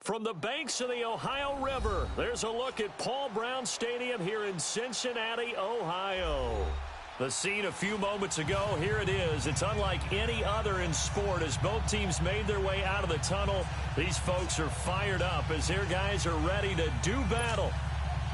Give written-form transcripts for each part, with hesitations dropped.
From the banks of the Ohio River, there's a look at Paul Brown Stadium here in Cincinnati, Ohio. The scene a few moments ago, here it is. It's unlike any other in sport as both teams made their way out of the tunnel. These folks are fired up as their guys are ready to do battle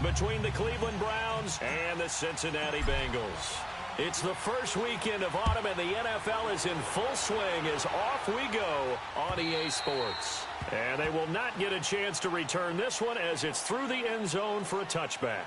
between the Cleveland Browns and the Cincinnati Bengals. It's the first weekend of autumn, and the NFL is in full swing as off we go on EA Sports. And they will not get a chance to return this one as it's through the end zone for a touchback.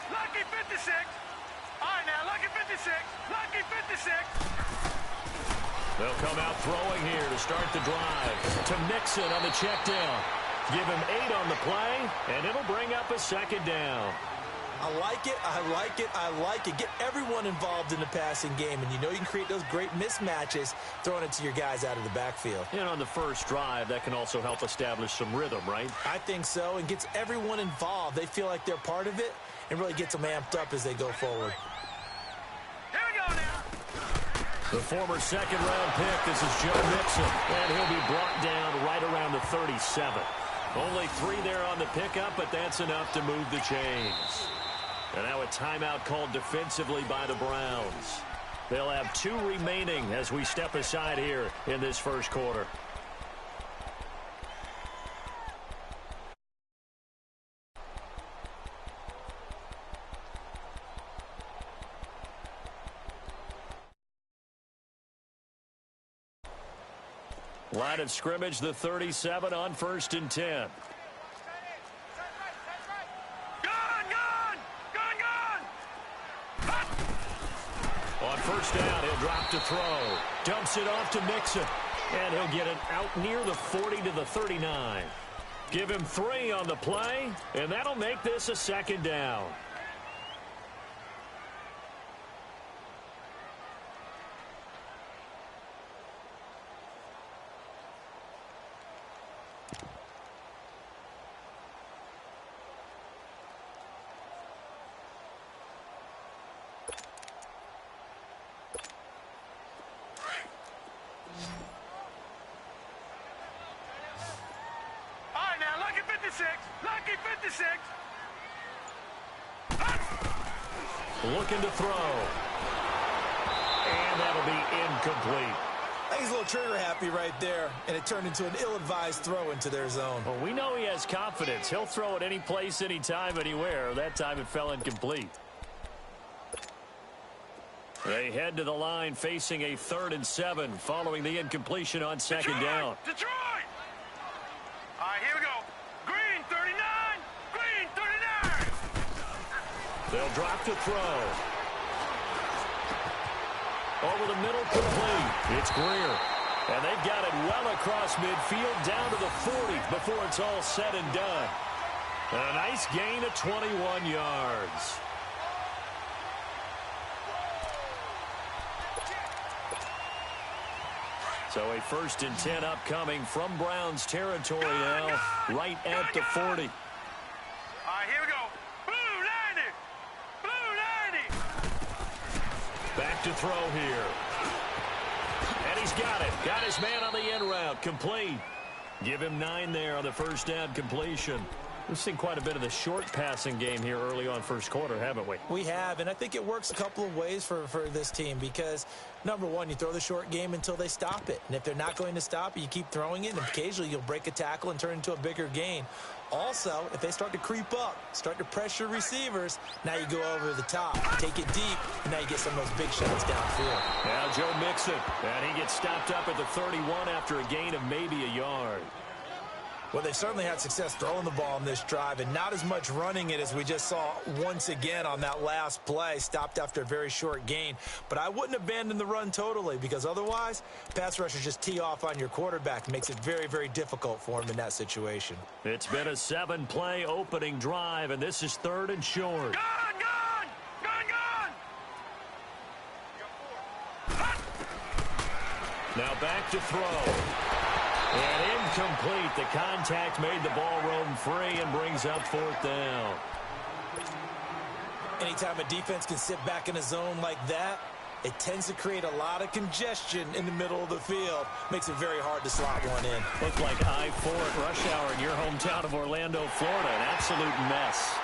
Lucky 56. All right, now, lucky 56. Lucky 56. They'll come out throwing here to start the drive. To Mixon on the check down. Give him 8 on the play, and it'll bring up a second down. I like it, I like it, I like it. Get everyone involved in the passing game, and you know you can create those great mismatches throwing it to your guys out of the backfield. And on the first drive, that can also help establish some rhythm, right? I think so, and gets everyone involved. They feel like they're part of it, and really gets them amped up as they go forward. Here we go now. The former second-round pick, this is Joe Mixon, and he'll be brought down right around the 37. Only 3 there on the pickup, but that's enough to move the chains. And now a timeout called defensively by the Browns. They'll have 2 remaining as we step aside here in this first quarter. Line of scrimmage, the 37 on 1st and 10. On first down, he'll drop to throw. Dumps it off to Mixon. And he'll get it out near the 40 to the 39. Give him 3 on the play, and that'll make this a second down. Lucky 56. Looking to throw. And that'll be incomplete. I think he's a little trigger happy right there, and it turned into an ill-advised throw into their zone. Well, we know he has confidence. He'll throw it any place, anytime, anywhere. That time it fell incomplete. They head to the line facing a 3rd and 7 following the incompletion on second down. Detroit! All right, here we go. Green 39. Green 39. They'll drop to throw. Over the middle, complete. It's Greer. And they've got it well across midfield down to the 40 before it's all said and done. And a nice gain of 21 yards. So a 1st and 10 upcoming from Browns territory now, right at the 40. All right, here we go. Blue 90. Blue 90. Back to throw here. And he's got it. Got his man on the end route. Complete. Give him 9 there on the first down completion. We've seen quite a bit of the short passing game here early on first quarter, haven't we? We have, and I think it works a couple of ways for this team because, number one, you throw the short game until they stop it. And if they're not going to stop it, you keep throwing it, and occasionally you'll break a tackle and turn into a bigger gain. Also, if they start to creep up, start to pressure receivers, now you go over the top, take it deep, and now you get some of those big shots downfield. Now Joe Mixon, and he gets stopped up at the 31 after a gain of maybe a yard. Well, they've certainly had success throwing the ball in this drive and not as much running it as we just saw once again on that last play, stopped after a very short gain. But I wouldn't abandon the run totally because otherwise, pass rushers just tee off on your quarterback. It makes it very, very difficult for him in that situation. It's been a 7-play opening drive, and this is 3rd and short. Gun! Gun! Gun! Gun! Now back to throw. And incomplete. The contact made the ball roam free and brings up fourth down. Anytime a defense can sit back in a zone like that, it tends to create a lot of congestion in the middle of the field. Makes it very hard to slot one in. Looked like I-4 at rush hour in your hometown of Orlando, Florida. An absolute mess.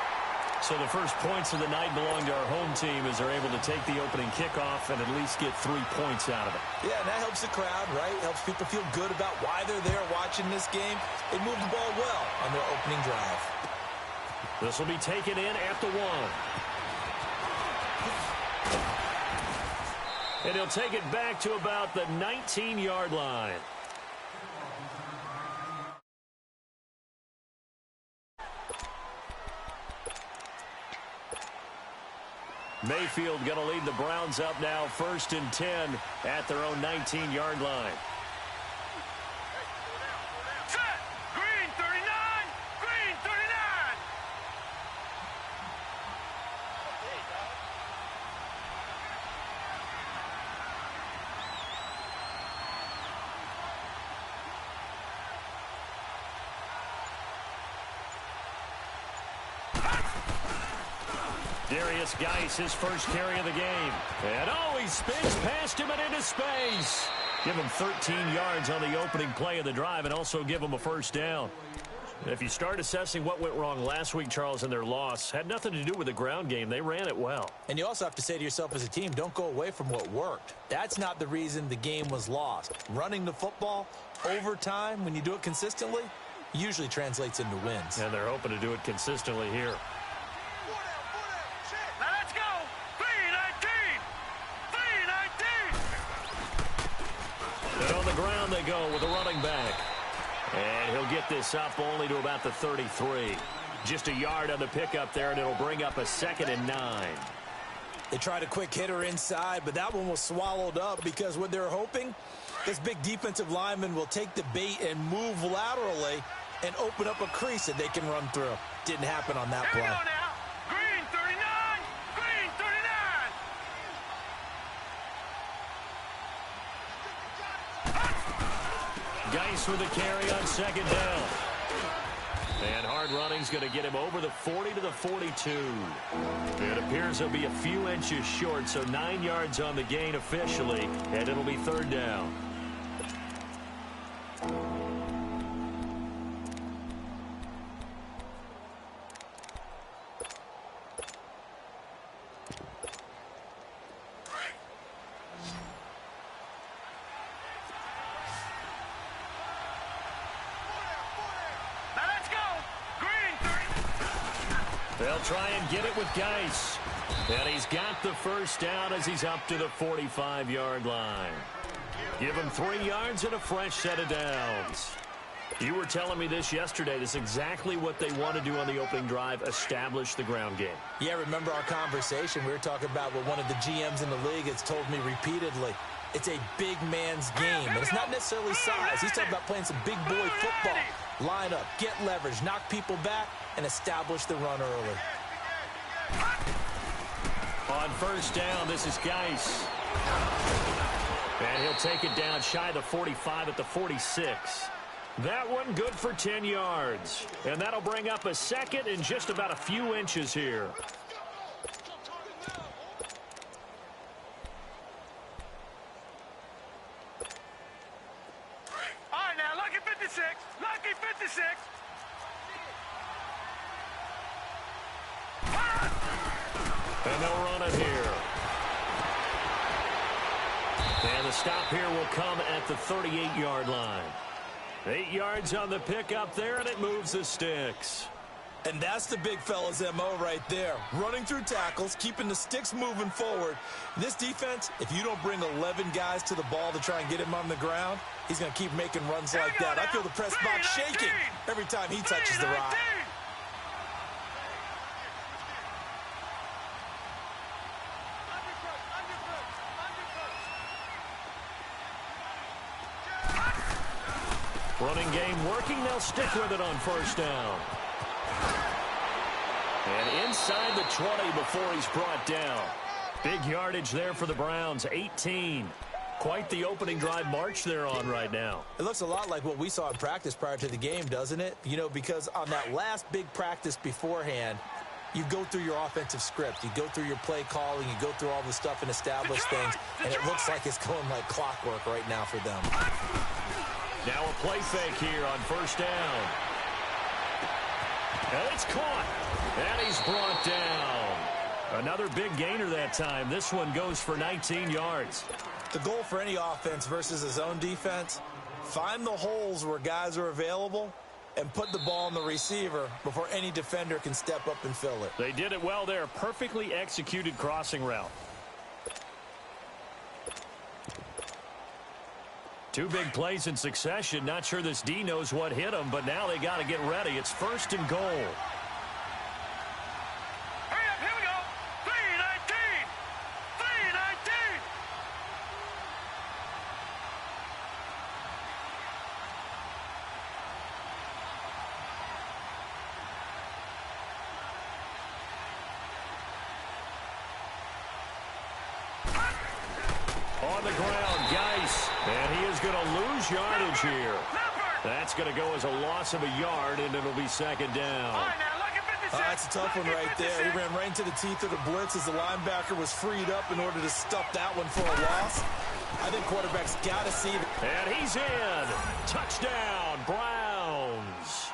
So the first points of the night belong to our home team as they're able to take the opening kickoff and at least get 3 points out of it. Yeah, and that helps the crowd, right? Helps people feel good about why they're there watching this game. They moved the ball well on their opening drive. This will be taken in at the 1. And he'll take it back to about the 19-yard line. Mayfield going to lead the Browns up now, 1st and 10 at their own 19-yard line. Set. Green 39. Green 39. Darius Geis, his first carry of the game. And he spins past him and into space. Give him 13 yards on the opening play of the drive and also give him a first down. If you start assessing what went wrong last week, Charles, in their loss, had nothing to do with the ground game. They ran it well. And you also have to say to yourself as a team, don't go away from what worked. That's not the reason the game was lost. Running the football over time, when you do it consistently, usually translates into wins. And they're hoping to do it consistently here. And on the ground they go with a running back. And he'll get this up only to about the 33. Just a yard on the pickup there, and it'll bring up a 2nd and 9. They tried a quick hitter inside, but that one was swallowed up because what they're hoping, this big defensive lineman will take the bait and move laterally and open up a crease that they can run through. Didn't happen on that play. Here we go now. Green 39. Green 39. Geis with a carry on 2nd down. And hard running's going to get him over the 40 to the 42. It appears he'll be a few inches short, so 9 yards on the gain officially, and it'll be 3rd down. They'll try and get it with Geis. And he's got the first down as he's up to the 45-yard line. Give him 3 yards and a fresh set of downs. You were telling me this yesterday. This is exactly what they want to do on the opening drive, establish the ground game. Yeah, remember our conversation? We were talking about what one of the GMs in the league has told me repeatedly. It's a big man's game, and it's not necessarily size. He's talking about playing some big boy football. Line up, get leverage, knock people back, and establish the run early. On first down, this is Geis. And he'll take it down shy of the 45 at the 46. That one good for 10 yards. And that'll bring up a 2nd and just about a few inches here. All right, now, lucky 56. Lucky 56. And they'll run it here. And the stop here will come at the 38-yard line. 8 yards on the pickup there, and it moves the sticks. And that's the big fella's MO right there. Running through tackles, keeping the sticks moving forward. This defense, if you don't bring 11 guys to the ball to try and get him on the ground, he's going to keep making runs like that. I feel the press box shaking every time he touches the rock. Running game working. They'll stick with it on first down. And inside the 20 before he's brought down. Big yardage there for the Browns, 18. Quite the opening drive march they're on right now. It looks a lot like what we saw in practice prior to the game, doesn't it? You know, because on that last big practice beforehand, you go through your offensive script. You go through your play calling. You go through all the stuff and establish things. And it looks like it's going like clockwork right now for them. Now a play fake here on first down. And it's caught. And he's brought down. Another big gainer that time. This one goes for 19 yards. The goal for any offense versus a zone defense, find the holes where guys are available and put the ball on the receiver before any defender can step up and fill it. They did it well there. Perfectly executed crossing route. Two big plays in succession. Not sure this D knows what hit him, but now they got to get ready. It's first and goal. Hurry up, here we go. 3-19. 3-19. On the ground, Geis. And he is going to lose yardage here. That's going to go as a loss of a yard, and it'll be second down. That's a tough one right there. He ran right into the teeth of the blitz as the linebacker was freed up in order to stuff that one for a loss. I think quarterback's got to see it. And he's in. Touchdown, Browns.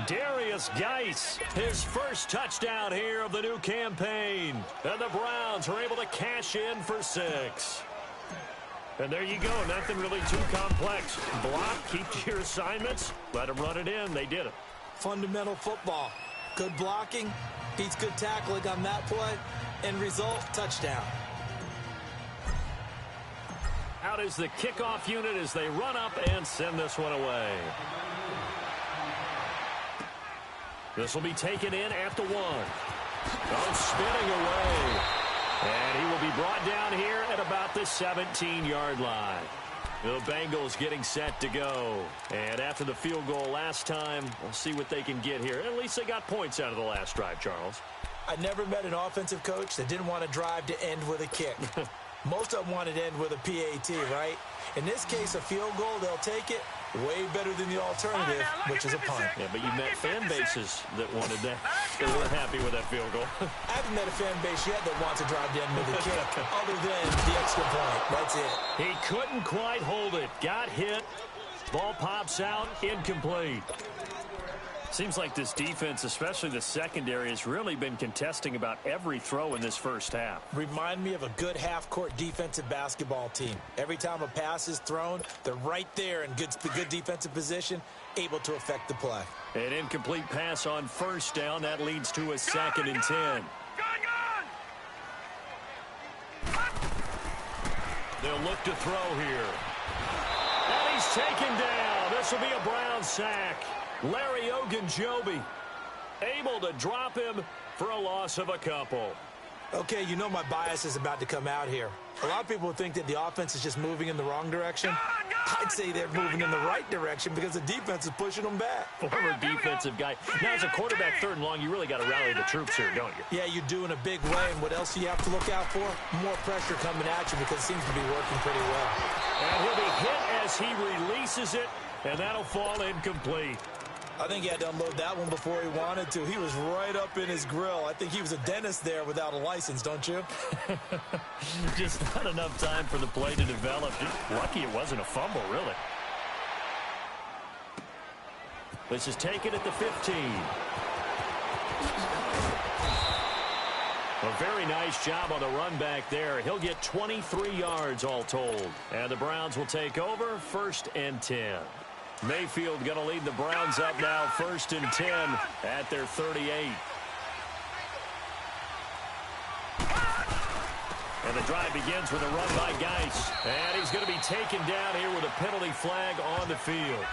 Darius Geis, his first touchdown here of the new campaign. And the Browns are able to cash in for 6. And there you go. Nothing really too complex. Block, keep to your assignments, let them run it in. They did it. Fundamental football. Good blocking, beats good tackling on that play. End result, touchdown. Out is the kickoff unit as they run up and send this one away. This will be taken in after 1. Oh, spinning away. And he will be brought down here at about the 17-yard line. The Bengals getting set to go. And after the field goal last time, we'll see what they can get here. At least they got points out of the last drive, Charles. I never met an offensive coach that didn't want to drive to end with a kick. Most of them wanted to end with a PAT, right? In this case, a field goal, they'll take it. Way better than the alternative, which is a punt. Yeah, but you met fan bases that wanted that. They weren't happy with that field goal. I haven't met a fan base yet that wants to drive to end with a kick, other than the extra point. That's it. He couldn't quite hold it. Got hit. Ball pops out. Incomplete. Seems like this defense, especially the secondary, has really been contesting about every throw in this first half. Remind me of a good half-court defensive basketball team. Every time a pass is thrown, they're right there in good defensive position, able to affect the play. An incomplete pass on first down. That leads to a 2nd and 10. They'll look to throw here. And he's taken down. This will be a Brown sack. Larry Ogunjobi able to drop him for a loss of a couple. Okay, you know my bias is about to come out here. A lot of people think that the offense is just moving in the wrong direction. I'd say they're moving in the right direction because the defense is pushing them back. Former defensive guy. Now, as a quarterback 3rd and long, you really got to rally the troops here, don't you? Yeah, you do in a big way. And what else do you have to look out for? More pressure coming at you because it seems to be working pretty well. And he'll be hit as he releases it, and that'll fall incomplete. I think he had to unload that one before he wanted to. He was right up in his grill. I think he was a dentist there without a license, don't you? Just not enough time for the play to develop. Lucky it wasn't a fumble, really. This is taken at the 15. A very nice job on the run back there. He'll get 23 yards all told. And the Browns will take over 1st and 10. Mayfield going to lead the Browns up now 1st and 10 at their 38. And the drive begins with a run by Geis. And he's going to be taken down here with a penalty flag on the field.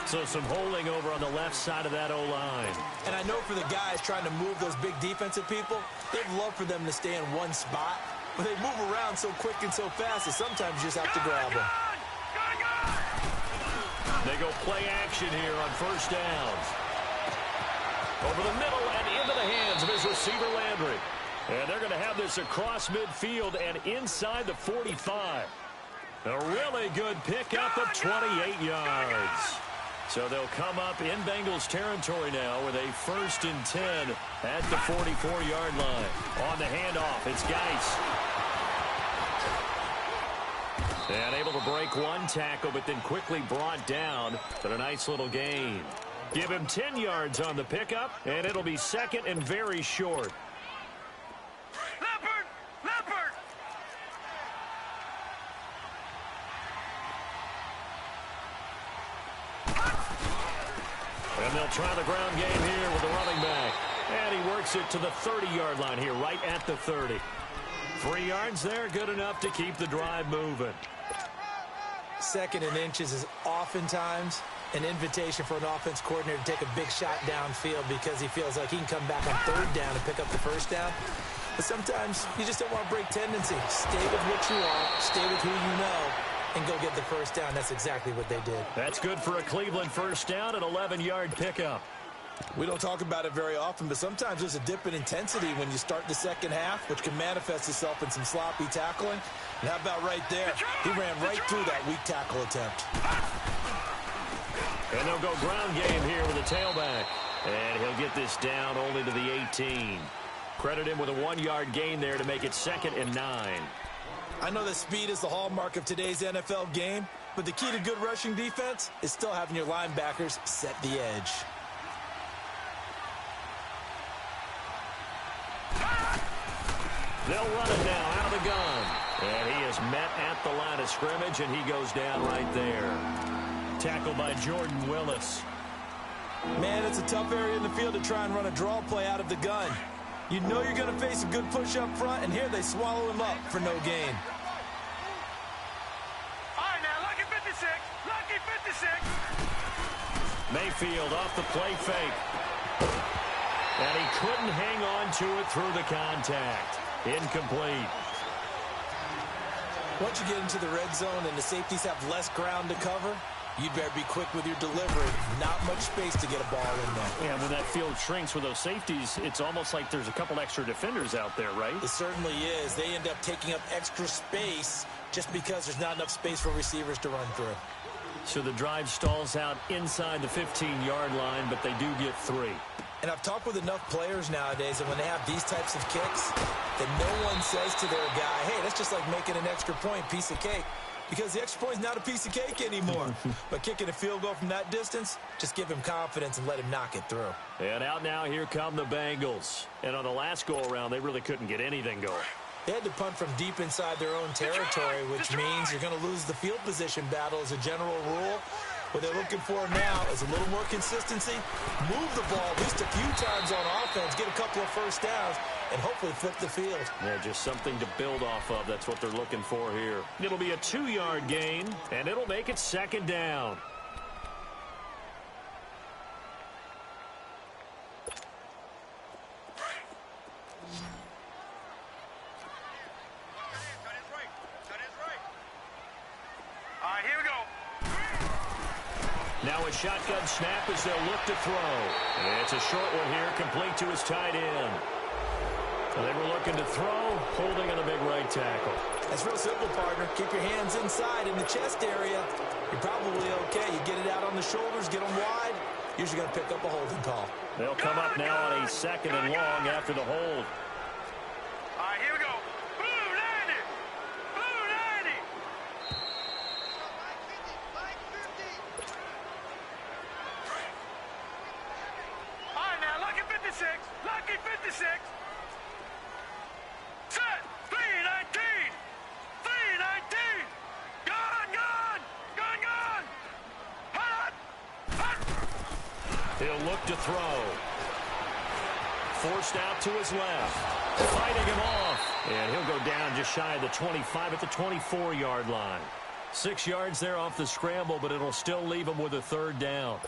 So some holding over on the left side of that O-line. And I know for the guys trying to move those big defensive people, they'd love for them to stay in one spot. But they move around so quick and so fast that sometimes you just have to grab them. They go play action here on first downs. Over the middle and into the hands of his receiver, Landry. And they're going to have this across midfield and inside the 45. A really good pickup of 28 yards. So they'll come up in Bengals territory now with a 1st and 10 at the 44-yard line. On the handoff, it's Geis. And able to break one tackle, but then quickly brought down. But a nice little gain. Give him 10 yards on the pickup, and it'll be 2nd and very short. Leopard! And they'll try the ground game here with the running back. And he works it to the 30-yard line here, right at the 30. 3 yards there, good enough to keep the drive moving. 2nd and inches is oftentimes an invitation for an offense coordinator to take a big shot downfield because he feels like he can come back on 3rd down and pick up the 1st down. But sometimes you just don't want to break tendency. Stay with what you are, stay with who you know, and go get the 1st down. That's exactly what they did. That's good for a Cleveland 1st down, an 11-yard pickup. We don't talk about it very often, but sometimes there's a dip in intensity when you start the 2nd half, which can manifest itself in some sloppy tackling. And how about right there? He ran right through that weak tackle attempt. And they'll go ground game here with a tailback. And he'll get this down only to the 18. Credit him with a 1-yard gain there to make it 2nd and 9. I know that speed is the hallmark of today's NFL game, but the key to good rushing defense is still having your linebackers set the edge. They'll run it now out of the gun. And he is met at the line of scrimmage, and he goes down right there. Tackled by Jordan Willis. Man, it's a tough area in the field to try and run a draw play out of the gun. You know you're going to face a good push up front, and here they swallow him up for no gain. All right, now, lucky 56. Lucky 56. Mayfield off the play fake. And he couldn't hang on to it through the contact. Incomplete. Once you get into the red zone and the safeties have less ground to cover, you better be quick with your delivery. Not much space to get a ball in there. Yeah, when that field shrinks with those safeties, it's almost like there's a couple extra defenders out there, right? It certainly is. They end up taking up extra space just because there's not enough space for receivers to run through. So the drive stalls out inside the 15-yard line, but they do get 3. And I've talked with enough players nowadays that when they have these types of kicks, that no one says to their guy, hey, that's just like making an extra point, piece of cake. Because the extra point is not a piece of cake anymore. But kicking a field goal from that distance, just give him confidence and let him knock it through. And out now, here come the Bengals. And on the last go-around, they really couldn't get anything going. They had to punt from deep inside their own territory, which means you're going to lose the field position battle as a general rule. What they're looking for now is a little more consistency, move the ball at least a few times on offense, get a couple of 1st downs, and hopefully flip the field. Yeah, just something to build off of. That's what they're looking for here. It'll be a 2-yard gain, and it'll make it 2nd down. All right, here we go. Now a shotgun snap as they'll look to throw. It's a short one here, complete to his tight end. They were looking to throw, holding on a big right tackle. That's real simple, partner. Keep your hands inside in the chest area. You're probably okay. You get it out on the shoulders, get them wide. Usually going to pick up a holding call. They'll come up now on a 2nd and long after the hold. All right, here we go. Blue 90. Blue 90. All right, now, lucky 56. Lucky 56. Set. 319. 319. Gone, gone. Gone, gone. Hot. Hot. He'll look to throw. Forced out to his left. Fighting him off. And he'll go down just shy of the 25 at the 24-yard line. 6 yards there off the scramble, but it'll still leave him with a 3rd down.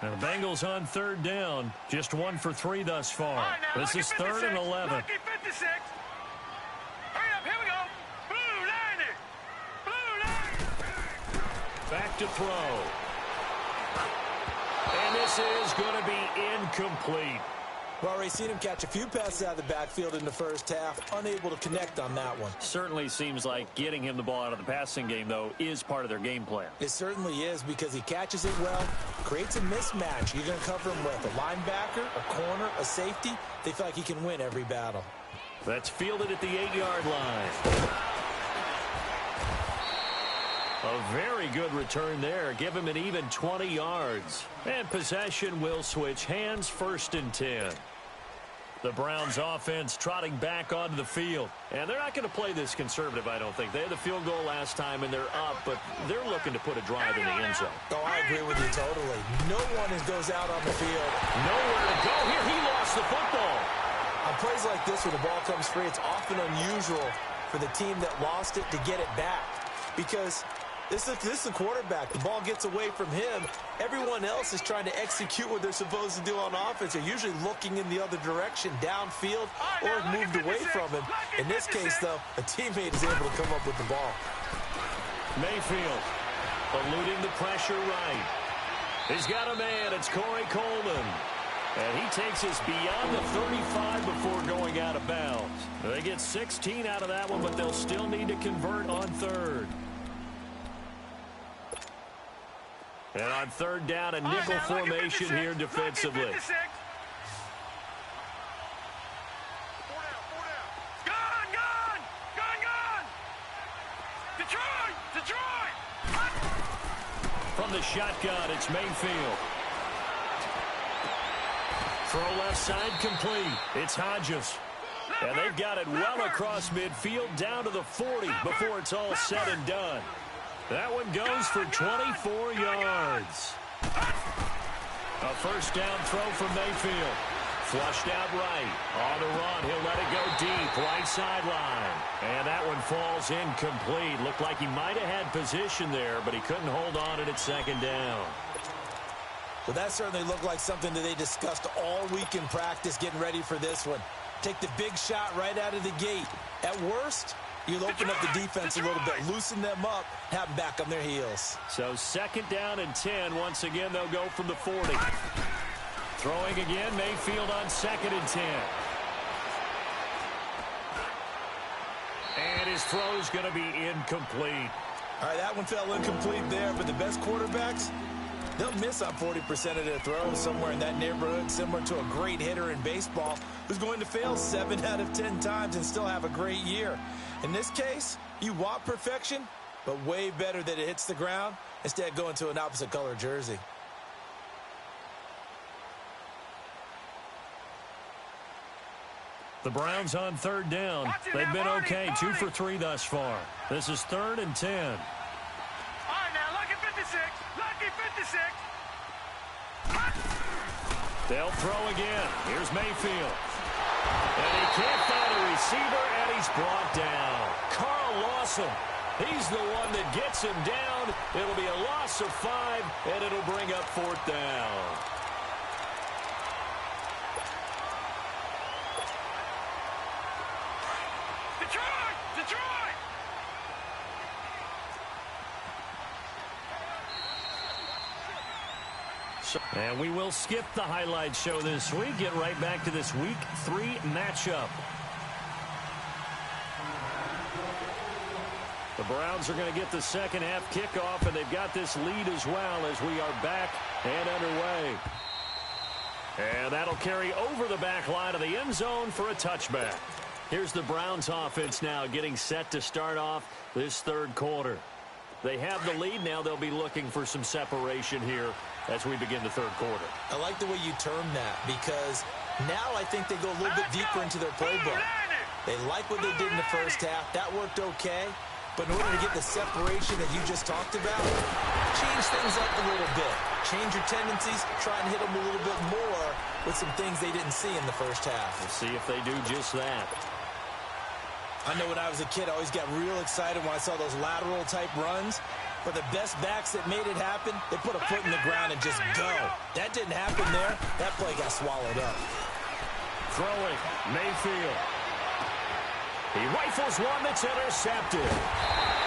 And the Bengals on 3rd down. Just 1 for 3 thus far. Right, now, this is 3rd and 11. Lucky 56. Hurry up, here we go. Blue 90. Blue 90. Back to throw. And this is going to be incomplete. We've already seen him catch a few passes out of the backfield in the first half, unable to connect on that one. Certainly seems like getting him the ball out of the passing game, though, is part of their game plan. It certainly is because he catches it well, creates a mismatch. You're going to cover him with a linebacker, a corner, a safety. They feel like he can win every battle. That's fielded at the 8-yard line. A very good return there. Give him an even 20 yards. And possession will switch hands, 1st and 10. The Browns offense trotting back onto the field. And they're not going to play this conservative, I don't think. They had the field goal last time, and they're up, but they're looking to put a drive in the end zone. Oh, I agree with you totally. No one goes out on the field. Nowhere to go here. He lost the football. On plays like this where the ball comes free, it's often unusual for the team that lost it to get it back. Because this is the quarterback. The ball gets away from him. Everyone else is trying to execute what they're supposed to do on offense. They're usually looking in the other direction, downfield, or moved away from him. In this case, though, a teammate is able to come up with the ball. Mayfield eluding the pressure right. He's got a man. It's Corey Coleman. And he takes us beyond the 35 before going out of bounds. They get 16 out of that one, but they'll still need to convert on 3rd. And on 3rd down, a nickel formation here defensively. Gun, gun! Gun, gun! Detroit! From the shotgun, it's Mayfield. Throw left side complete. It's Hodges. And they've got it well across midfield down to the 40 before it's all said and done. That one goes for 24 yards. A 1st down throw from Mayfield. Flushed out right. On the run, he'll let it go deep. Right sideline. And that one falls incomplete. Looked like he might have had position there, but he couldn't hold on it at 2nd down. Well, that certainly looked like something that they discussed all week in practice getting ready for this one. Take the big shot right out of the gate. At worst, you'll open up the defense a little bit, loosen them up, have them back on their heels. So 2nd down and 10. Once again, they'll go from the 40. Throwing again, Mayfield on 2nd and 10. And his throw's going to be incomplete. All right, that one fell incomplete there, but the best quarterbacks, they'll miss on 40% of their throws, somewhere in that neighborhood, similar to a great hitter in baseball who's going to fail 7 out of 10 times and still have a great year. In this case, you want perfection, but way better that it hits the ground instead of going to an opposite color jersey. The Browns on 3rd down. They've been okay, 2 for 3 thus far. This is 3rd and 10. All right, now, lucky 56. Lucky 56. They'll throw again. Here's Mayfield. And he can't find a receiver, and he's brought down. Carl Lawson. He's the one that gets him down. It'll be a loss of 5, and it'll bring up 4th down. Detroit! And we will skip the highlight show this week. Get right back to this Week 3 matchup. The Browns are going to get the 2nd half kickoff, and they've got this lead as well as we are back and underway. And that'll carry over the back line of the end zone for a touchback. Here's the Browns offense now getting set to start off this 3rd quarter. They have the lead. Now they'll be looking for some separation here as we begin the 3rd quarter. I like the way you term that because now I think they go a little bit deeper into their playbook. They like what they did in the first half. That worked okay. But in order to get the separation that you just talked about, change things up a little bit. Change your tendencies. Try and hit them a little bit more with some things they didn't see in the first half. We'll see if they do just that. I know when I was a kid, I always got real excited when I saw those lateral-type runs. But the best backs that made it happen, they put a foot in the ground and just go. That didn't happen there. That play got swallowed up. Throwing, Mayfield. He rifles one that's intercepted.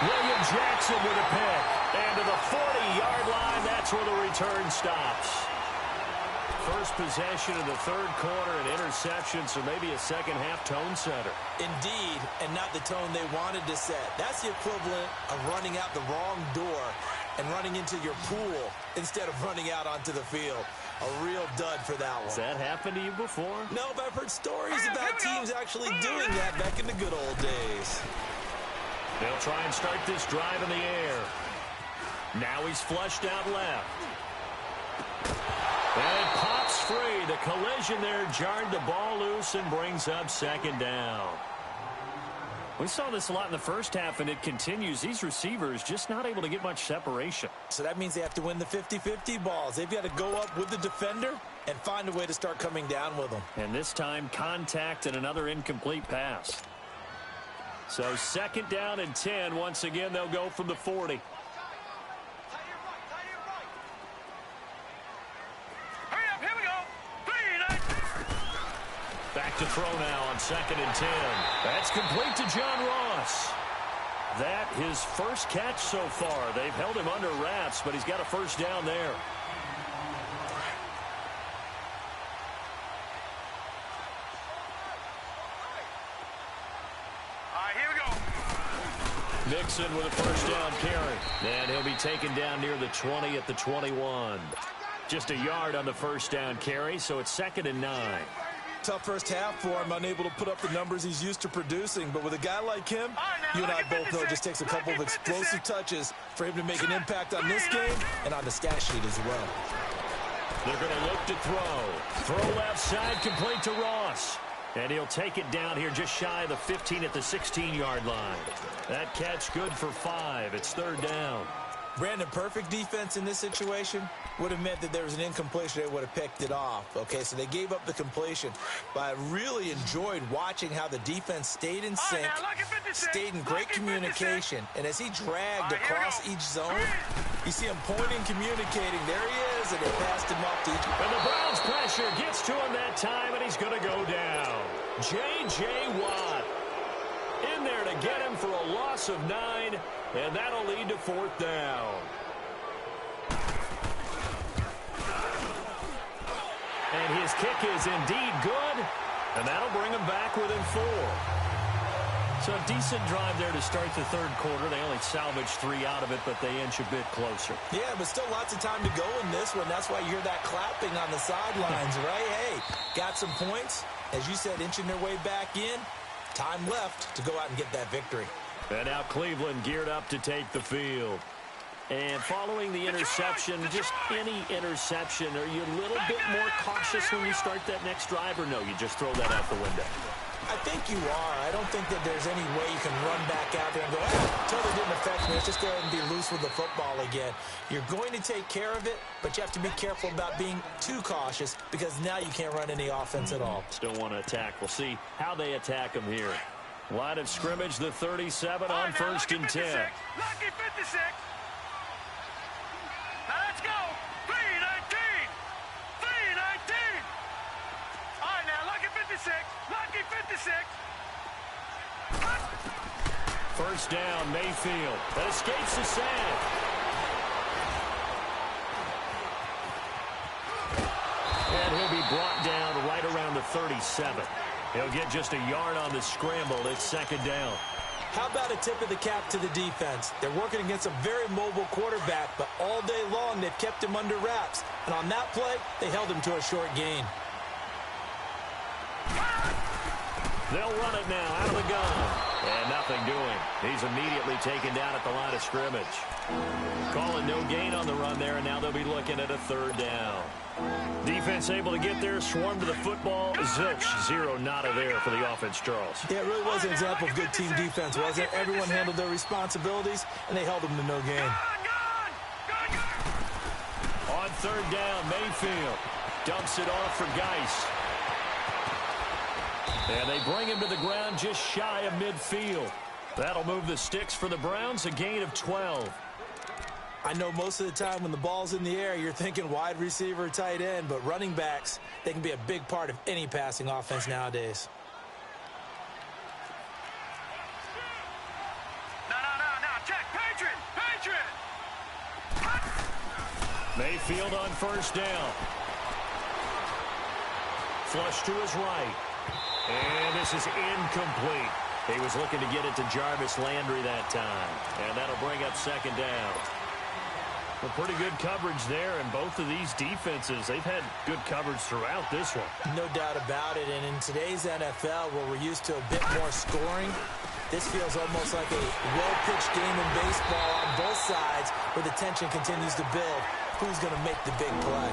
William Jackson with a pick. And to the 40-yard line, that's where the return stops. first possession of the third quarter, an interception, so maybe a second-half tone setter. Indeed, and not the tone they wanted to set. That's the equivalent of running out the wrong door and running into your pool instead of running out onto the field. A real dud for that one. Has that happened to you before? No, but I've heard stories about teams actually doing that back in the good old days. They'll try and start this drive in the air. Now he's flushed out left. And it pops free. The collision there jarred the ball loose and brings up second down. We saw this a lot in the first half, and it continues. These receivers just not able to get much separation. So that means they have to win the 50-50 balls. They've got to go up with the defender and find a way to start coming down with them. And this time, contact and another incomplete pass. So second down and 10. Once again, they'll go from the 40. Back to throw now on second and 10. That's complete to John Ross. That his first catch so far. They've held him under wraps, but he's got a first down there. All right, here we go. Nixon with a first down carry. And he'll be taken down near the 20 at the 21. Just a yard on the first down carry, so it's second and 9. Tough first half for him, unable to put up the numbers he's used to producing. But with a guy like him, you and I both know it just takes a couple of explosive touches for him to make an impact on this game and on the stat sheet as well. They're going to look to throw. Throw left side, complete to Ross. And he'll take it down here just shy of the 15 at the 16-yard line. That catch good for 5. It's third down. Brandon, perfect defense in this situation would have meant that there was an incompletion. They would have picked it off. Okay, so they gave up the completion. But I really enjoyed watching how the defense stayed in sync, stayed in great communication. And as he dragged across each zone, you see him pointing, communicating. There he is, and they passed him off to each. And the Browns pressure gets to him that time, and he's going to go down. J.J. Watt in there to get him for a loss of 9. And that'll lead to fourth down. And his kick is indeed good. And that'll bring him back within 4. So a decent drive there to start the third quarter. They only salvaged 3 out of it, but they inch a bit closer. Yeah, but still lots of time to go in this one. That's why you hear that clapping on the sidelines, right? Hey, got some points. As you said, inching their way back in. Time left to go out and get that victory. And now Cleveland geared up to take the field. And following the interception, just any interception, are you a little bit more cautious when you start that next drive, or no, you just throw that out the window? I think you are. I don't think that there's any way you can run back out there and go, totally didn't affect me. Let's just go ahead and be loose with the football again. You're going to take care of it, but you have to be careful about being too cautious because now you can't run any offense at all. Still want to attack. We'll see how they attack them here. Line of scrimmage, the 37 on first and 10. Lucky 56. Now let's go. 3-19. 3-19. All right, now lucky 56. Lucky 56. First down, Mayfield. That escapes the sack. And he'll be brought down right around the 37. He'll get just a yard on the scramble. It's second down. How about a tip of the cap to the defense? They're working against a very mobile quarterback, but all day long they've kept him under wraps. And on that play, they held him to a short gain. They'll run it now out of the gun. And nothing doing. He's immediately taken down at the line of scrimmage. Calling no gain on the run there, and now they'll be looking at a third down. Defense able to get there, swarm to the football. Zilch, 0 nada there for the offense, Charles. Yeah, it really was an example of good team defense, wasn't it? Everyone handled their responsibilities, and they held them to no gain. On third down, Mayfield dumps it off for Geis. And they bring him to the ground just shy of midfield. That'll move the sticks for the Browns, a gain of 12. I know most of the time when the ball's in the air, you're thinking wide receiver, tight end, but running backs, they can be a big part of any passing offense nowadays. No, check. Patriot. Mayfield on first down. flush to his right. And this is incomplete. He was looking to get it to Jarvis Landry that time. And that'll bring up second down. Well, pretty good coverage there, and both of these defenses, they've had good coverage throughout this one. No doubt about it, and in today's NFL, where we're used to a bit more scoring, this feels almost like a well-pitched game in baseball on both sides, where the tension continues to build. Who's going to make the big play?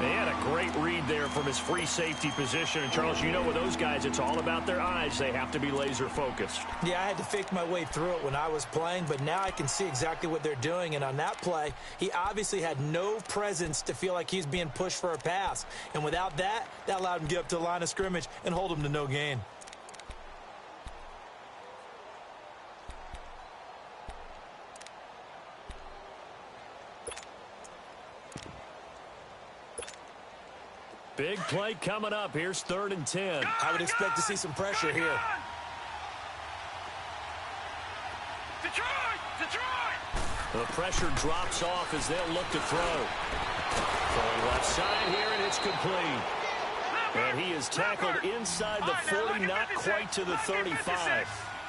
They had a great read there from his free safety position. And, Charles, you know with those guys, it's all about their eyes. They have to be laser-focused. Yeah, I had to fake my way through it when I was playing, but now I can see exactly what they're doing. And on that play, he obviously had no presence to feel like he's being pushed for a pass. And without that, that allowed him to get up to the line of scrimmage and hold him to no gain. Big play coming up. Here's 3rd and 10. I would expect to see some pressure here. Detroit! The pressure drops off as they'll look to throw. Throwing left side here, and it's complete. And he is tackled inside the 40, not quite to the 35.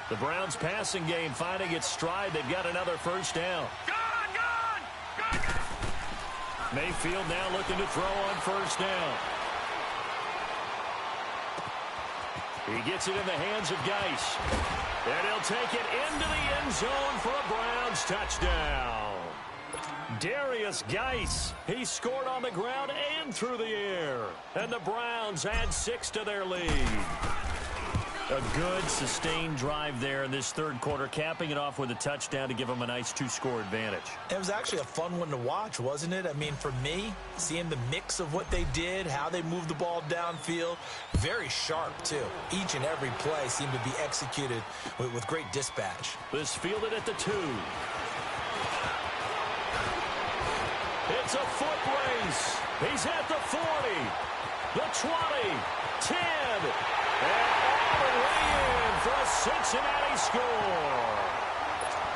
The Browns' passing game finding its stride. They've got another first down. Mayfield now looking to throw on first down. He gets it in the hands of Geis. And he'll take it into the end zone for a Browns touchdown. Darius Geis, he scored on the ground and through the air. And the Browns add 6 to their lead. A good, sustained drive there in this third quarter, capping it off with a touchdown to give them a nice 2-score advantage. It was actually a fun one to watch, wasn't it? I mean, for me, seeing the mix of what they did, how they moved the ball downfield, very sharp, too. Each and every play seemed to be executed with great dispatch. This fielded at the 2. It's a foot race. He's at the 40, the 20, 10, and all the way in for a Cincinnati score.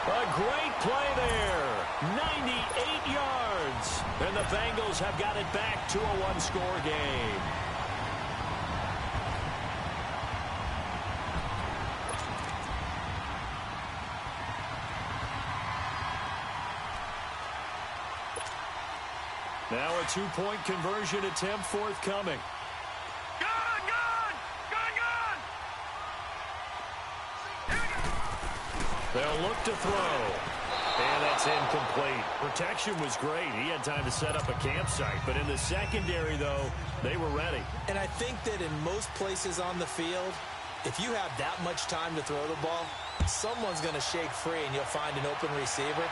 A great play there. 98 yards. And the Bengals have got it back to a 1-score game. Now a 2-point conversion attempt forthcoming. They'll look to throw. And that's incomplete. Protection was great. He had time to set up a campsite. But in the secondary, though, they were ready. And I think that in most places on the field, if you have that much time to throw the ball, someone's going to shake free and you'll find an open receiver.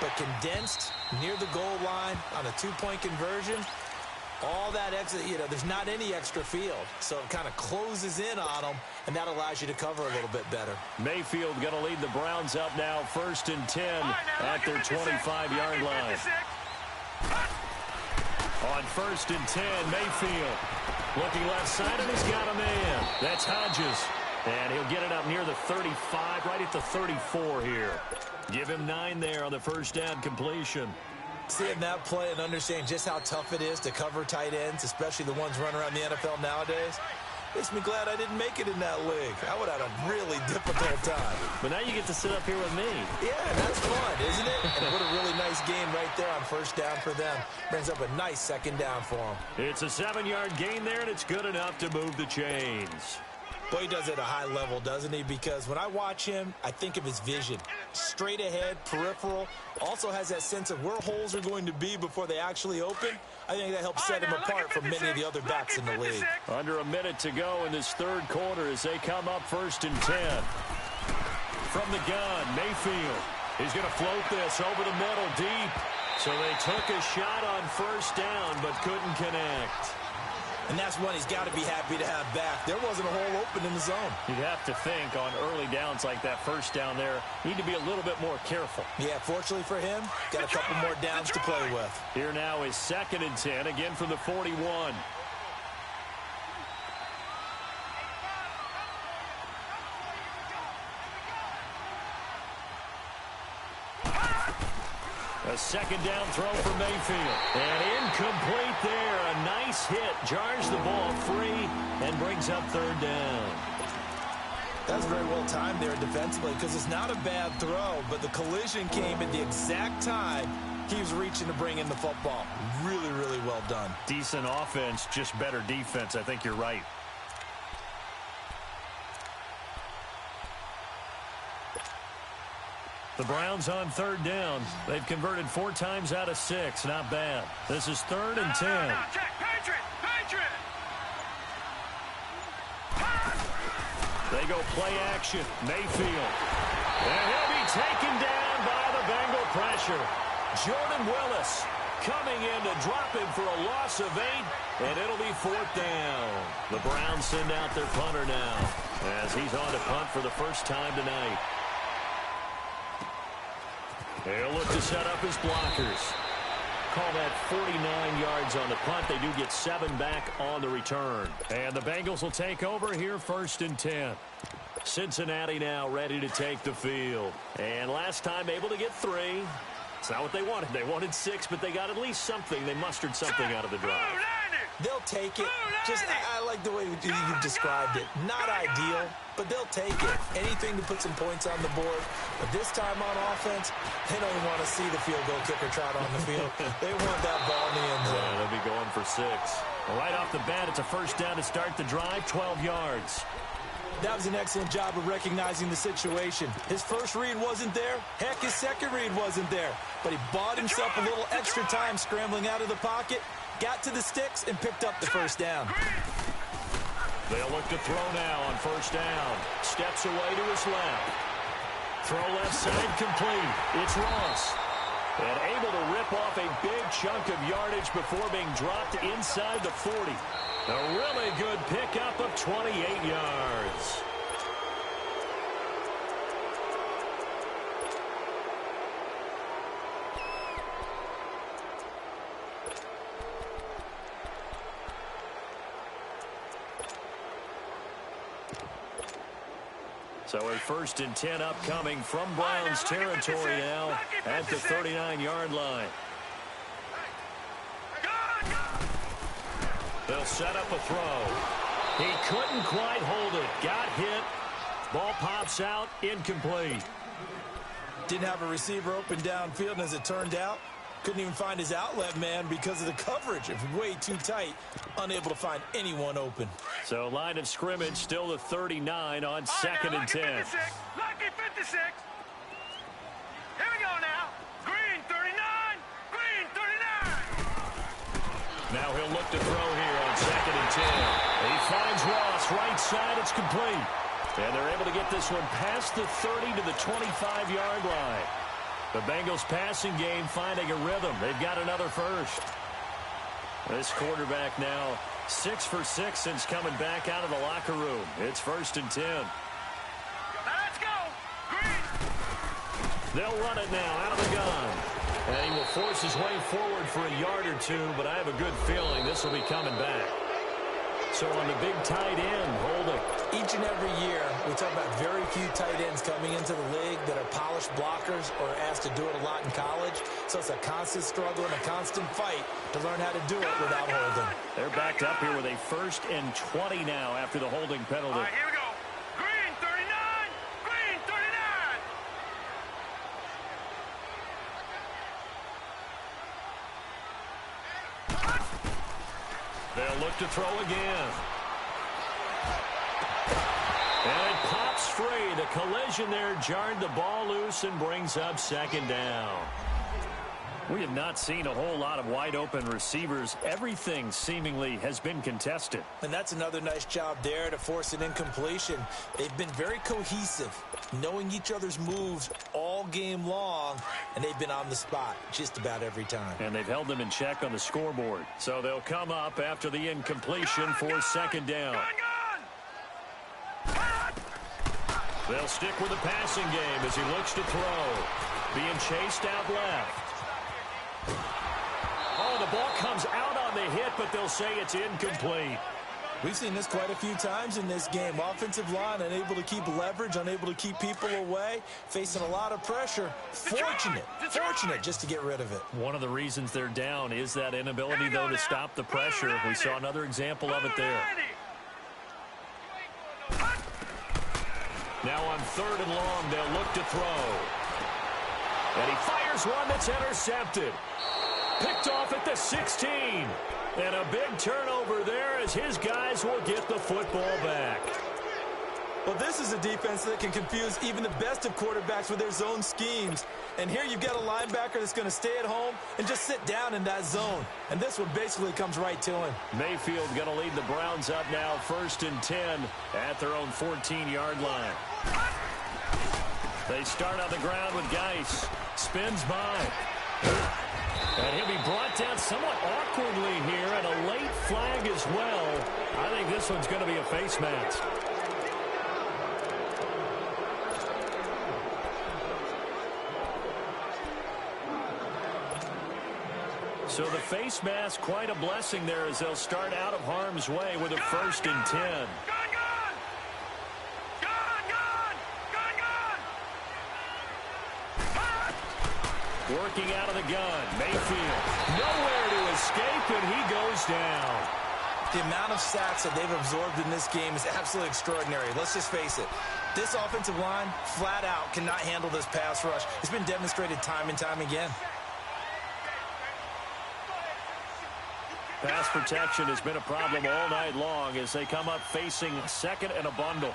But condensed near the goal line on a 2-point conversion, all that extra, there's not any extra field. So it kind of closes in on them, and that allows you to cover a little bit better. Mayfield going to lead the Browns up now, 1st and 10 at their 25-yard line. On 1st and 10, Mayfield looking left side, and he's got a man. That's Hodges. And he'll get it up near the 35, right at the 34 here. Give him 9 there on the first down completion. Seeing that play and understanding just how tough it is to cover tight ends, especially the ones running around the NFL nowadays, makes me glad I didn't make it in that league. I would have had a really difficult time. But now you get to sit up here with me. Yeah, that's fun, isn't it? And what a really nice game right there on first down for them. Brings up a nice second down for them. It's a 7-yard gain there, and it's good enough to move the chains. Boy, he does it at a high level, doesn't he? Because when I watch him, I think of his vision. Straight ahead, peripheral. Also has that sense of where holes are going to be before they actually open. I think that helps set him apart from many of the other backs in the league. Under a minute to go in this third quarter as they come up 1st and 10. From the gun, Mayfield. He's going to float this over the middle deep. So they took a shot on first down but couldn't connect. And that's one he's got to be happy to have back. There wasn't a hole open in the zone. You'd have to think on early downs like that first down there, need to be a little bit more careful. Yeah, fortunately for him, got a couple more downs to play with. Here now is 2nd and 10, again from the 41. A second down throw for Mayfield. And incomplete there. A nice Nice hit. Jars the ball free and brings up third down. That's very well timed there defensively because it's not a bad throw, but the collision came at the exact time he was reaching to bring in the football. Really, really well done. Decent offense, just better defense. I think you're right. The Browns on third down. They've converted 4 times out of 6. Not bad. This is 3rd and 10. Check. Patriot! They go play action. Mayfield. And he'll be taken down by the Bengal pressure. Jordan Willis coming in to drop him for a loss of 8, and it'll be 4th down. The Browns send out their punter now as he's on to punt for the first time tonight. They'll look to set up his blockers. Call that 49 yards on the punt. They do get 7 back on the return. And the Bengals will take over here 1st and 10. Cincinnati now ready to take the field. And last time able to get 3. It's not what they wanted. They wanted 6, but they got at least something. They mustered something out of the drive. They'll take it. I like the way you described it. Not ideal, but they'll take it. Anything to put some points on the board. But this time on offense, they don't even want to see the field goal kicker trot on the field. They want that ball in the end zone. Yeah, they'll be going for 6. Well, right off the bat, it's a first down to start the drive, 12 yards. That was an excellent job of recognizing the situation. His first read wasn't there. Heck, his second read wasn't there. But he bought himself a little extra time scrambling out of the pocket, got to the sticks, and picked up the first down. They'll look to throw now on first down. Steps away to his left. Throw left side complete. It's Ross. And able to rip off a big chunk of yardage before being dropped inside the 40. A really good pickup of 28 yards. So a 1st and 10 upcoming from Browns territory now at the 39-yard line. They'll set up a throw. He couldn't quite hold it. Got hit. Ball pops out. Incomplete. Didn't have a receiver open downfield, and as it turned out, couldn't even find his outlet man because of the coverage. It was way too tight. Unable to find anyone open. So line of scrimmage still the 39 on 2nd and 10. Lucky 56. Here we go now. Green 39. Green 39. Now he'll look to throw here on 2nd and 10. He finds Ross right side. It's complete. And they're able to get this one past the 30 to the 25-yard line. The Bengals passing game finding a rhythm. They've got another first. This quarterback now 6 for 6 since coming back out of the locker room. It's 1st and 10. Let's go. Green. They'll run it now out of the gun. And he will force his way forward for a yard or 2, but I have a good feeling this will be coming back. So on the big tight end, holding. Each and every year, we talk about very few tight ends coming into the league that are polished blockers or asked to do it a lot in college. So it's a constant struggle and a constant fight to learn how to do it without holding. They're backed up here with a 1st and 20 now after the holding penalty. All right, here we go. Green 39. Green 39. They'll look to throw again. And it pops free. The collision there jarred the ball loose and brings up 2nd down. We have not seen a whole lot of wide-open receivers. Everything seemingly has been contested. And that's another nice job there to force an incompletion. They've been very cohesive, knowing each other's moves all game long, and they've been on the spot just about every time. And they've held them in check on the scoreboard. So they'll come up after the incompletion for 2nd down. They'll stick with the passing game as he looks to throw. Being chased out left. Oh, the ball comes out on the hit, but they'll say it's incomplete. We've seen this quite a few times in this game. Offensive line unable to keep leverage, unable to keep people away, facing a lot of pressure. Fortunate just to get rid of it. One of the reasons they're down is that inability, though, to stop the pressure. We saw another example of it there. Now on 3rd and long, they'll look to throw. And he fires one that's intercepted. Picked off at the 16. And a big turnover there as his guys will get the football back. Well, this is a defense that can confuse even the best of quarterbacks with their zone schemes. And here you've got a linebacker that's going to stay at home and just sit down in that zone. And this one basically comes right to him. Mayfield going to lead the Browns up now 1st and 10 at their own 14-yard line. They start on the ground with Geis. Spins by. And he'll be brought down somewhat awkwardly here, and a late flag as well. I think this one's going to be a face mask. So the face mask, quite a blessing there as they'll start out of harm's way with a 1st and 10. Working out of the gun. Mayfield nowhere to escape, and he goes down. The amount of sacks that they've absorbed in this game is absolutely extraordinary. Let's just face it. This offensive line, flat out, cannot handle this pass rush. It's been demonstrated time and time again. Pass protection has been a problem all night long as they come up facing 2nd and a bundle.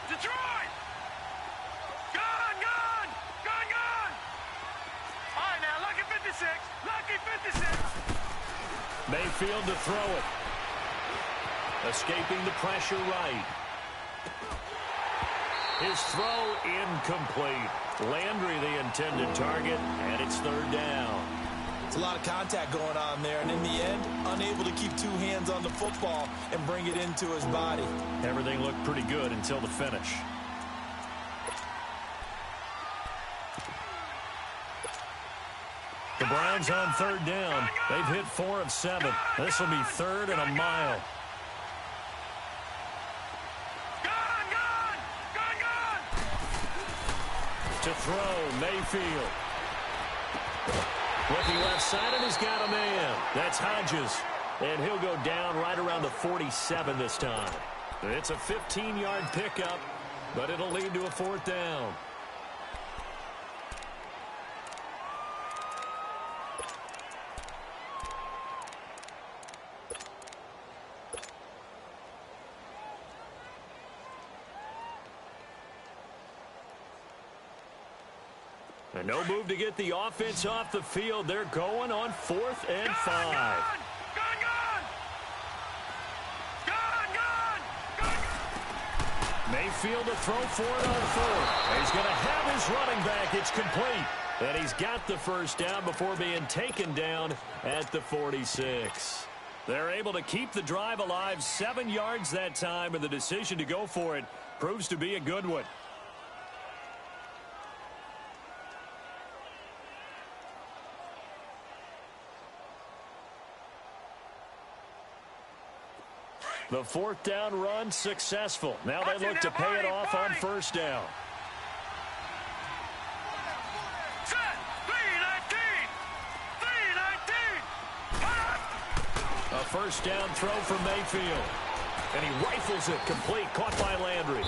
Detroit! Gone! All right, now, lucky 56. Mayfield to throw it. Escaping the pressure right. His throw incomplete. Landry the intended target, and it's 3rd down. It's a lot of contact going on there, and in the end, unable to keep 2 hands on the football and bring it into his body. Everything looked pretty good until the finish. The Browns on 3rd down. They've hit 4 of 7. This will be 3rd and a mile. To throw, Mayfield. Looking left side, and he's got a man. That's Hodges. And he'll go down right around the 47 this time. It's a 15-yard pickup, but it'll lead to a 4th down. And no move to get the offense off the field. They're going on 4th and 5. Mayfield to throw for it on 4th. He's going to have his running back. It's complete. And he's got the 1st down before being taken down at the 46. They're able to keep the drive alive 7 yards that time, and the decision to go for it proves to be a good one. The 4th down run successful. Now they look to pay it off on 1st down. A 1st down throw for Mayfield. And he rifles it complete, caught by Landry.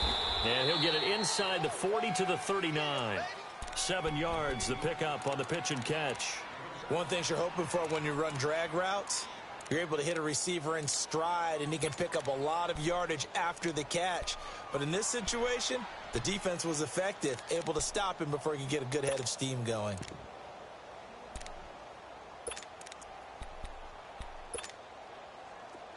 And he'll get it inside the 40 to the 39. 7 yards, the pickup on the pitch and catch. One thing you're hoping for when you run drag routes, you're able to hit a receiver in stride, and he can pick up a lot of yardage after the catch. But in this situation, the defense was effective, able to stop him before he could get a good head of steam going.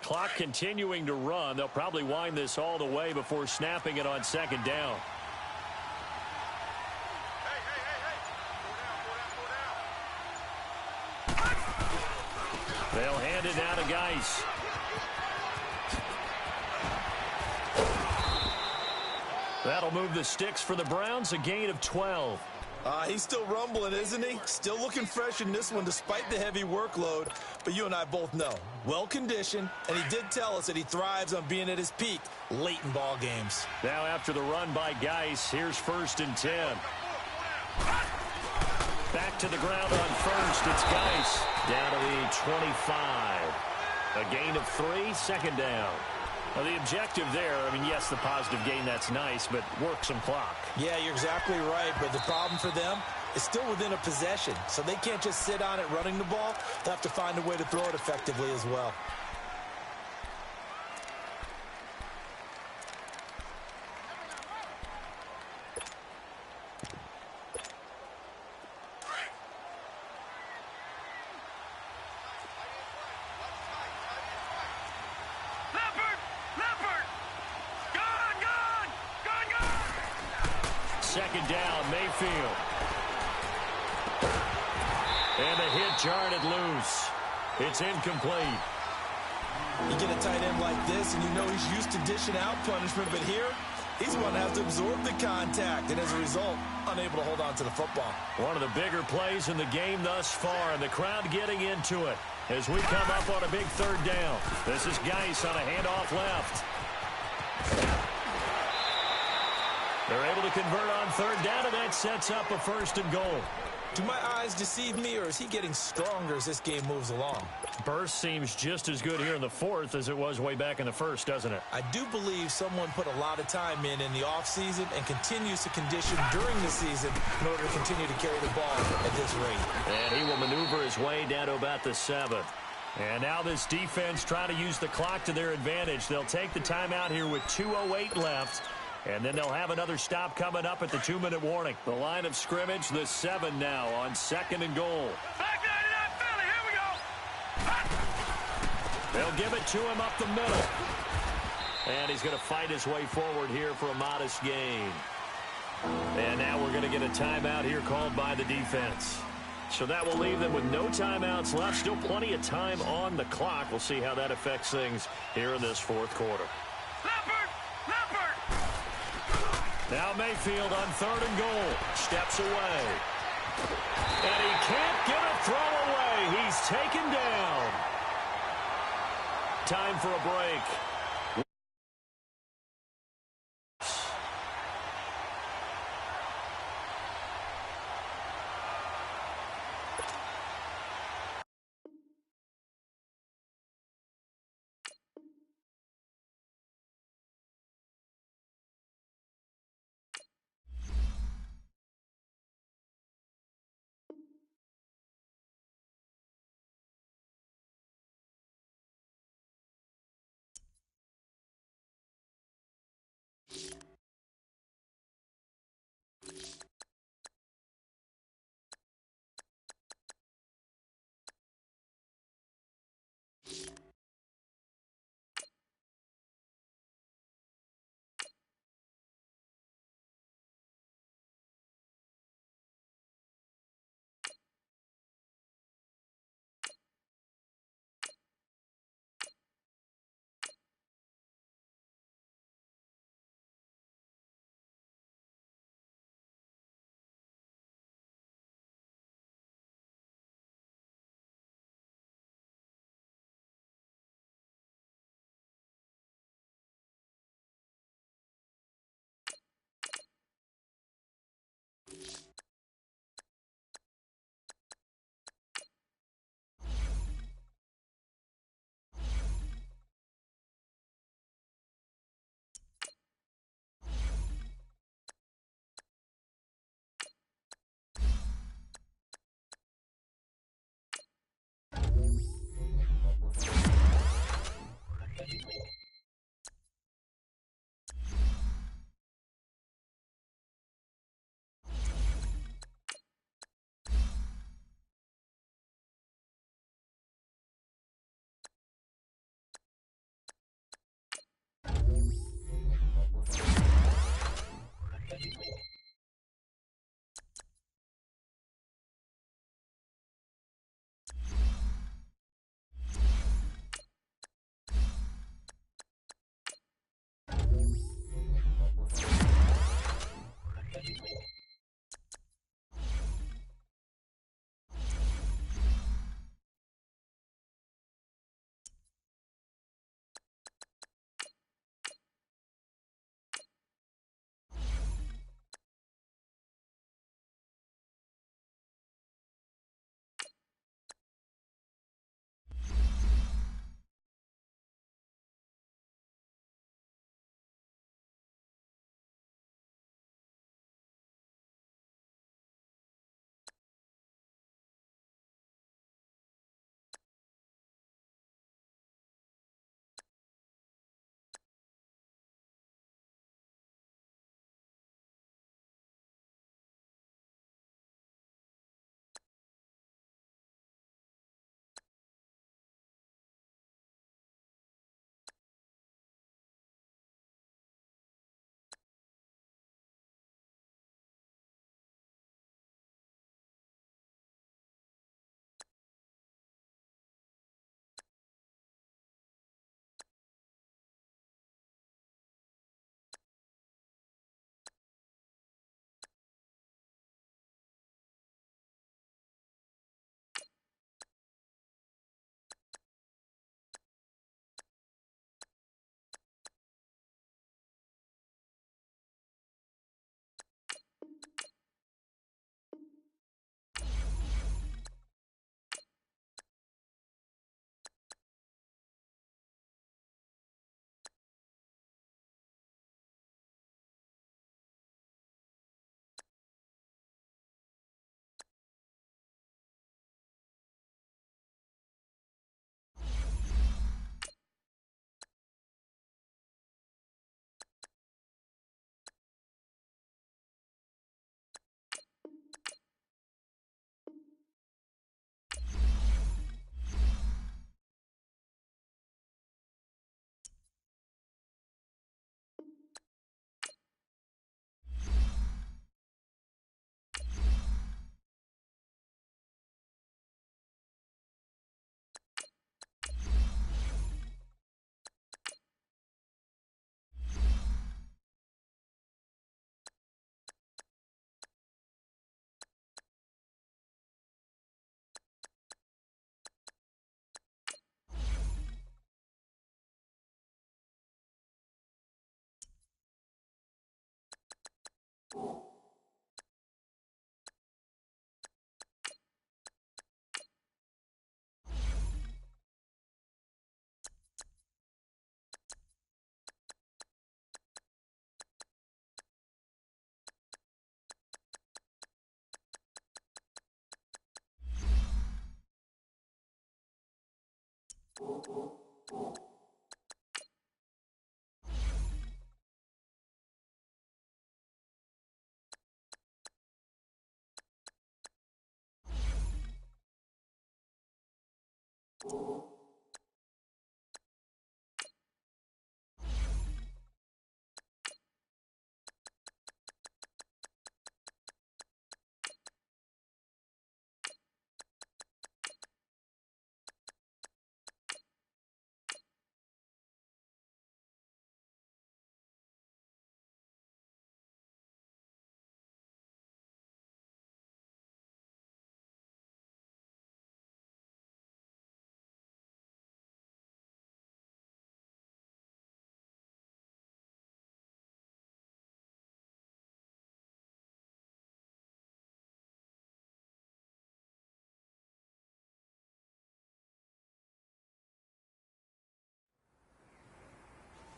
Clock continuing to run. They'll probably wind this all the way before snapping it on 2nd down. They'll hand it down to Geis. That'll move the sticks for the Browns, a gain of 12. He's still rumbling, isn't he? Still looking fresh in this one despite the heavy workload. But you and I both know, well-conditioned, and he did tell us that he thrives on being at his peak late in ball games. Now after the run by Geis, here's 1st and 10. Back to the ground on first. It's Geis down to the 25. A gain of 3, 2nd down. Well, the objective there, I mean, yes, the positive gain, that's nice, but work some clock. Yeah, you're exactly right, but the problem for them is still within a possession, so they can't just sit on it running the ball. They'll have to find a way to throw it effectively as well. Second down, Mayfield. And the hit jarred it loose. It's incomplete. You get a tight end like this, and you know he's used to dishing out punishment, but here, he's the one that has to absorb the contact, and as a result, unable to hold on to the football. One of the bigger plays in the game thus far, and the crowd getting into it as we come up on a big 3rd down. This is Geis on a handoff left. They're able to convert on 3rd down, and that sets up a 1st and goal. Do my eyes deceive me, or is he getting stronger as this game moves along? Burst seems just as good here in the 4th as it was way back in the 1st, doesn't it? I do believe someone put a lot of time in the offseason and continues to condition during the season in order to continue to carry the ball at this rate. And he will maneuver his way down to about the 7. And now this defense trying to use the clock to their advantage. They'll take the timeout here with 2:08 left. And then they'll have another stop coming up at the 2-minute warning. The line of scrimmage, the 7 now on 2nd and goal. Back 99 Philly, here we go. They'll give it to him up the middle. And he's going to fight his way forward here for a modest gain. And now we're going to get a timeout here called by the defense. So that will leave them with no timeouts left. Still plenty of time on the clock. We'll see how that affects things here in this 4th quarter. Now Mayfield on 3rd and goal. Steps away. And he can't get a throw away. He's taken down. Time for a break.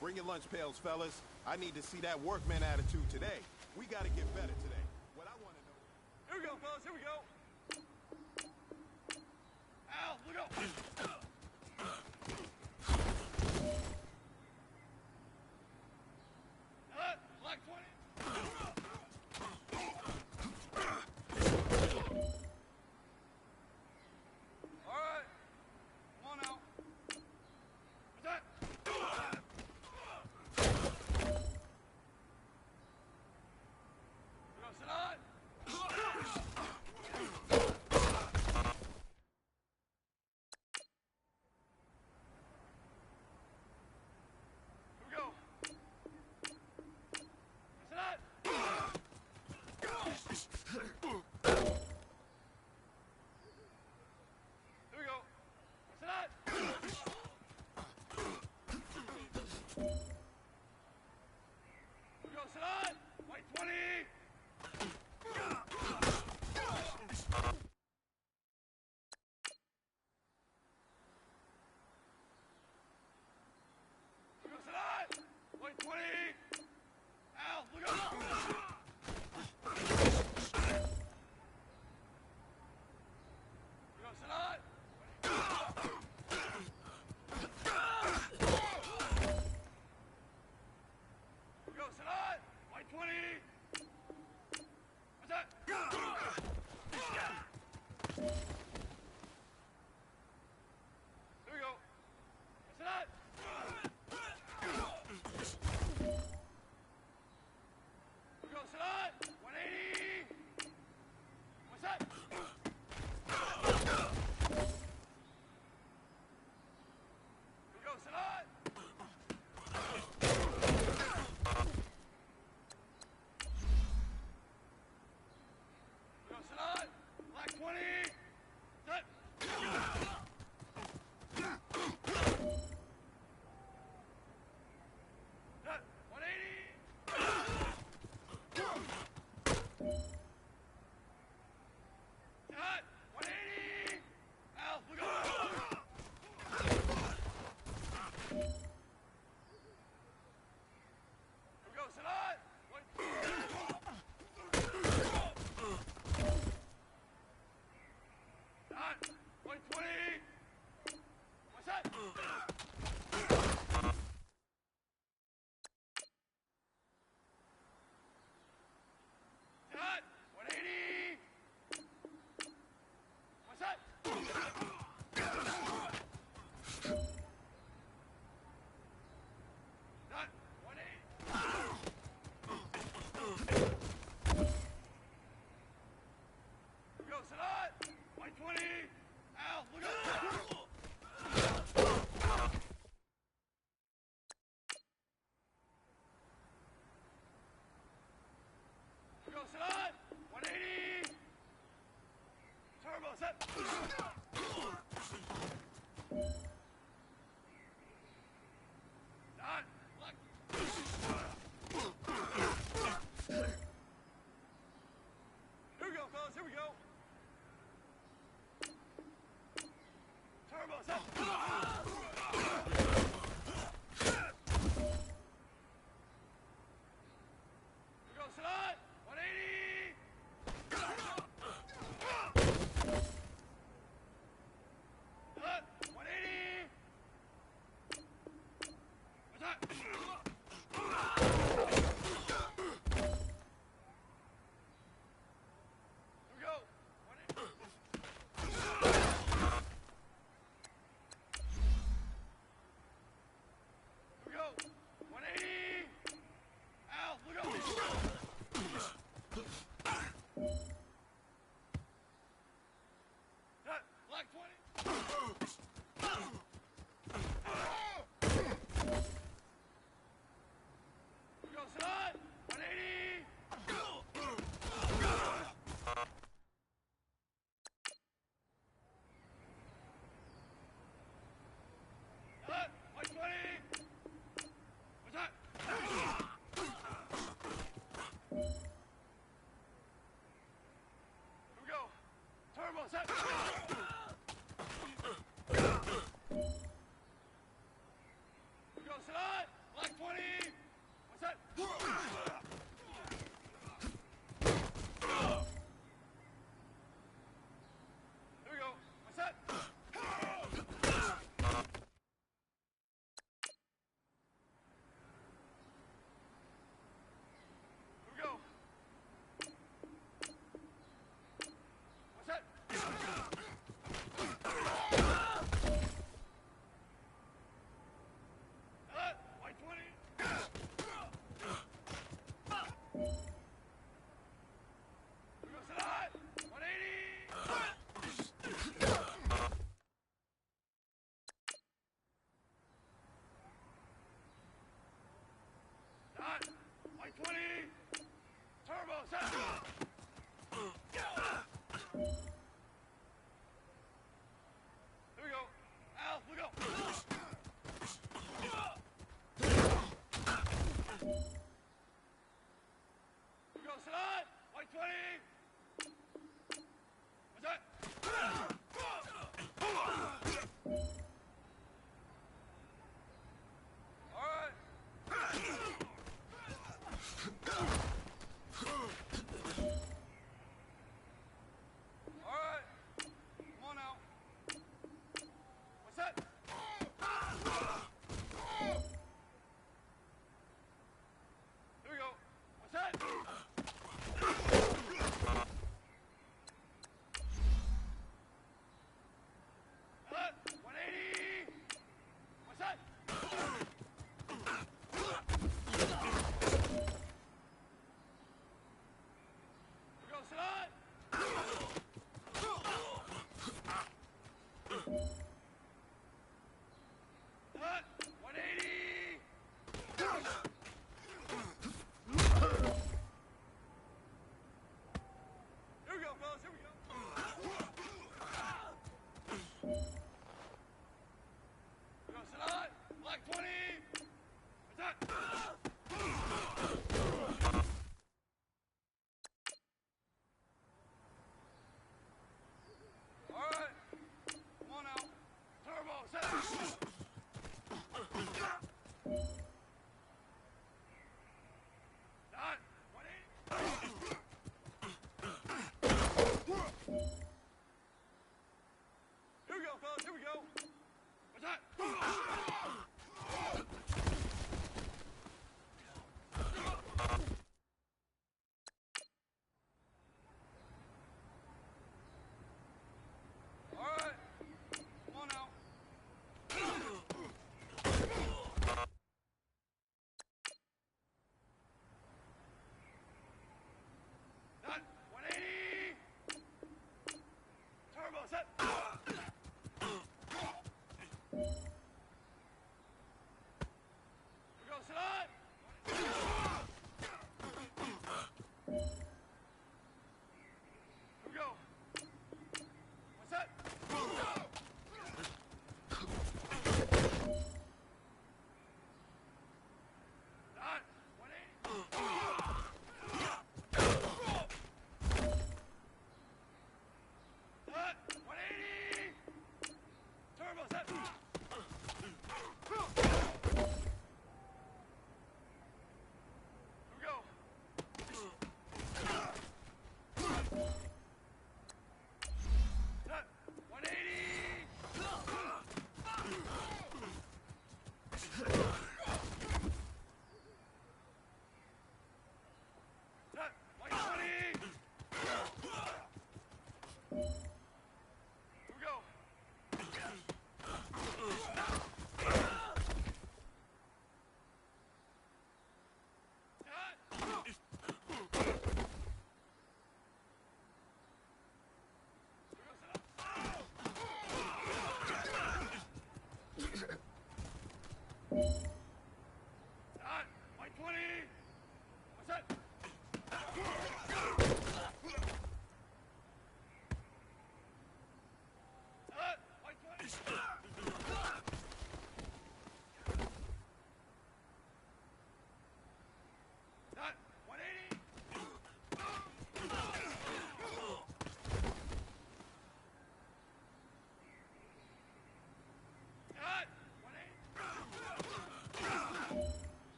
Bring your lunch pails, fellas. I need to see that workman attitude today. We got to get better today. What I want to know... Here we go, fellas. Here we go. Al, look out. Black 20. All right. Come on now. What's that? Sit on.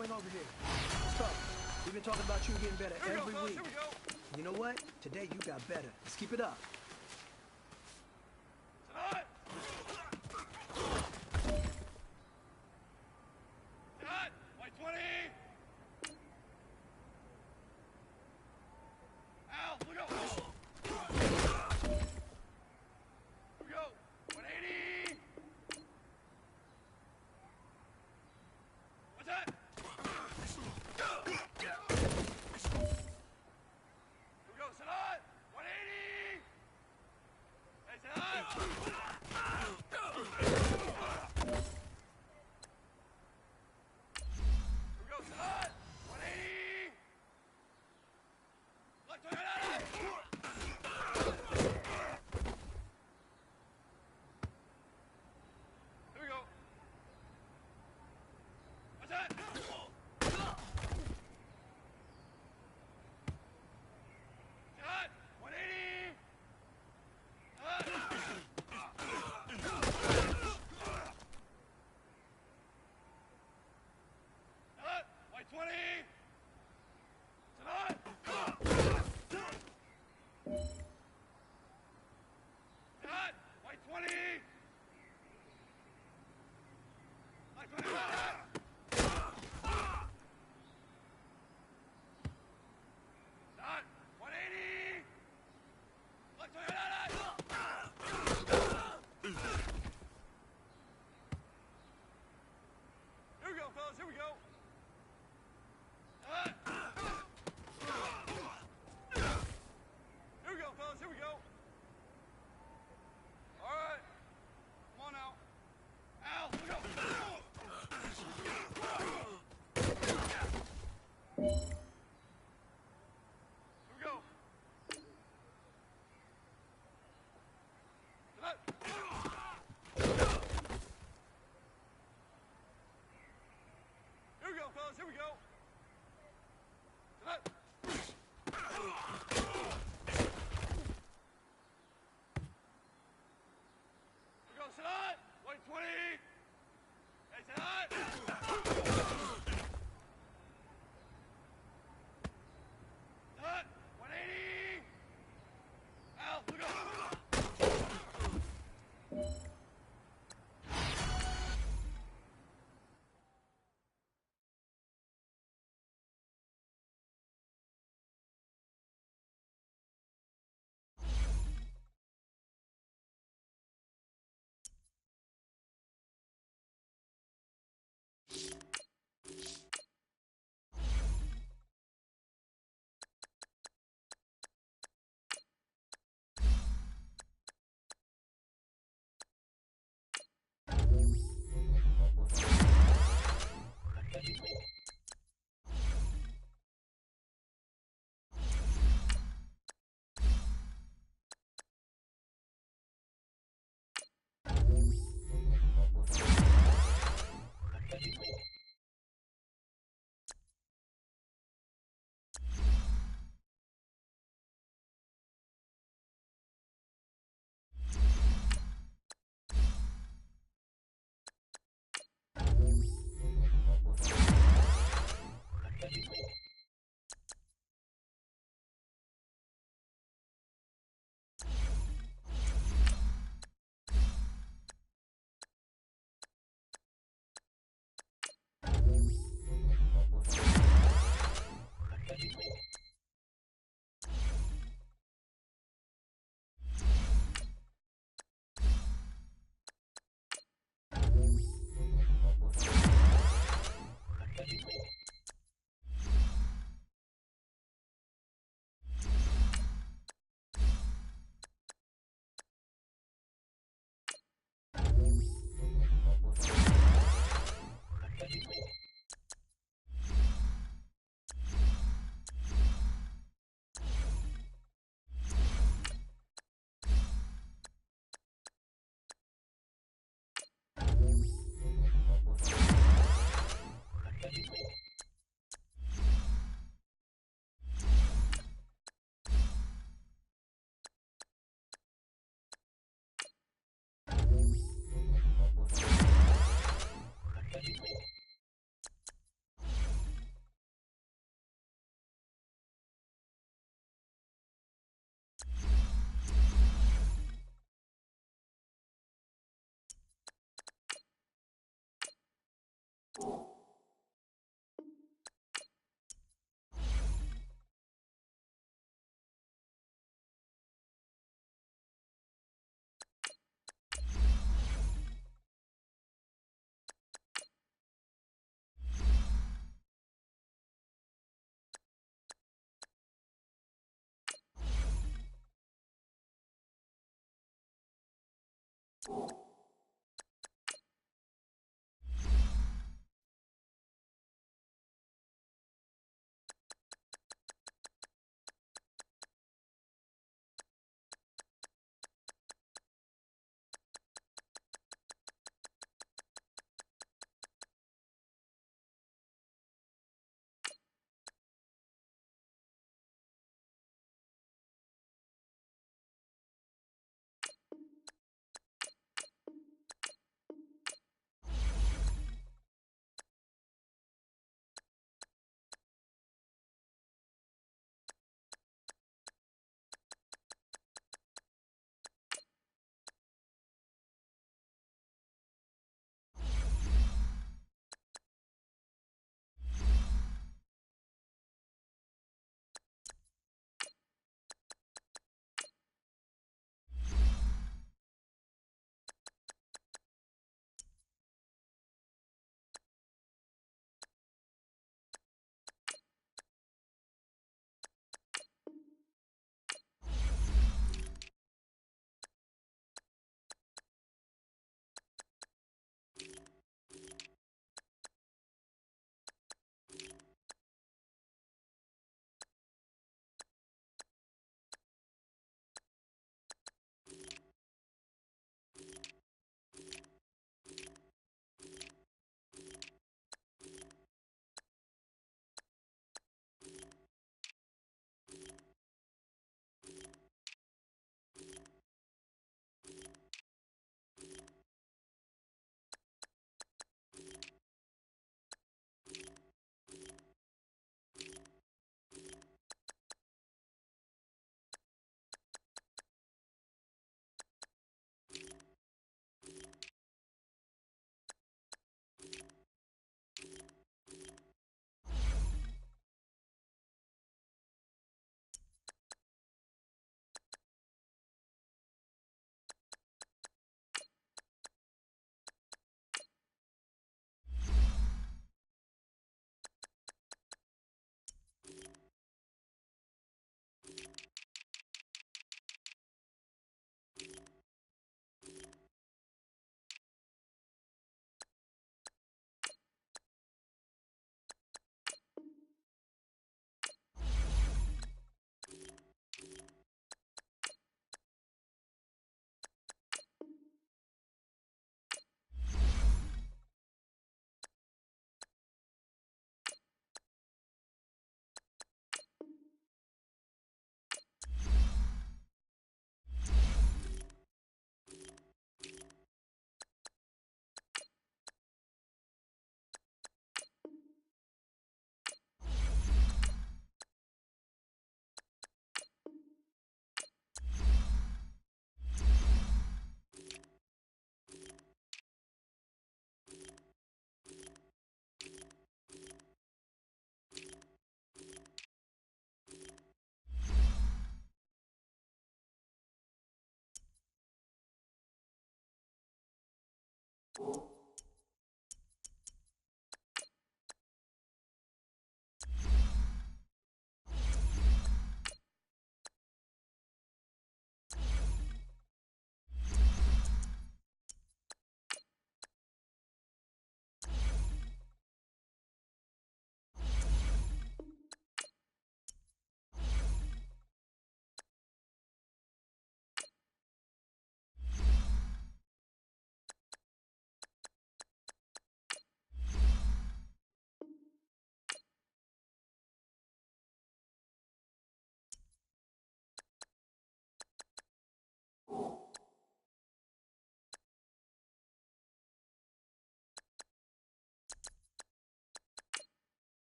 swing over here. Let's go. We've been talking about you getting better every week. Here we go. You know what? Today you got better. Let's keep it up. Hot. Hot. White 20. Al, look out. Here we go. 180. What's that? Here we go. Sit on. 180.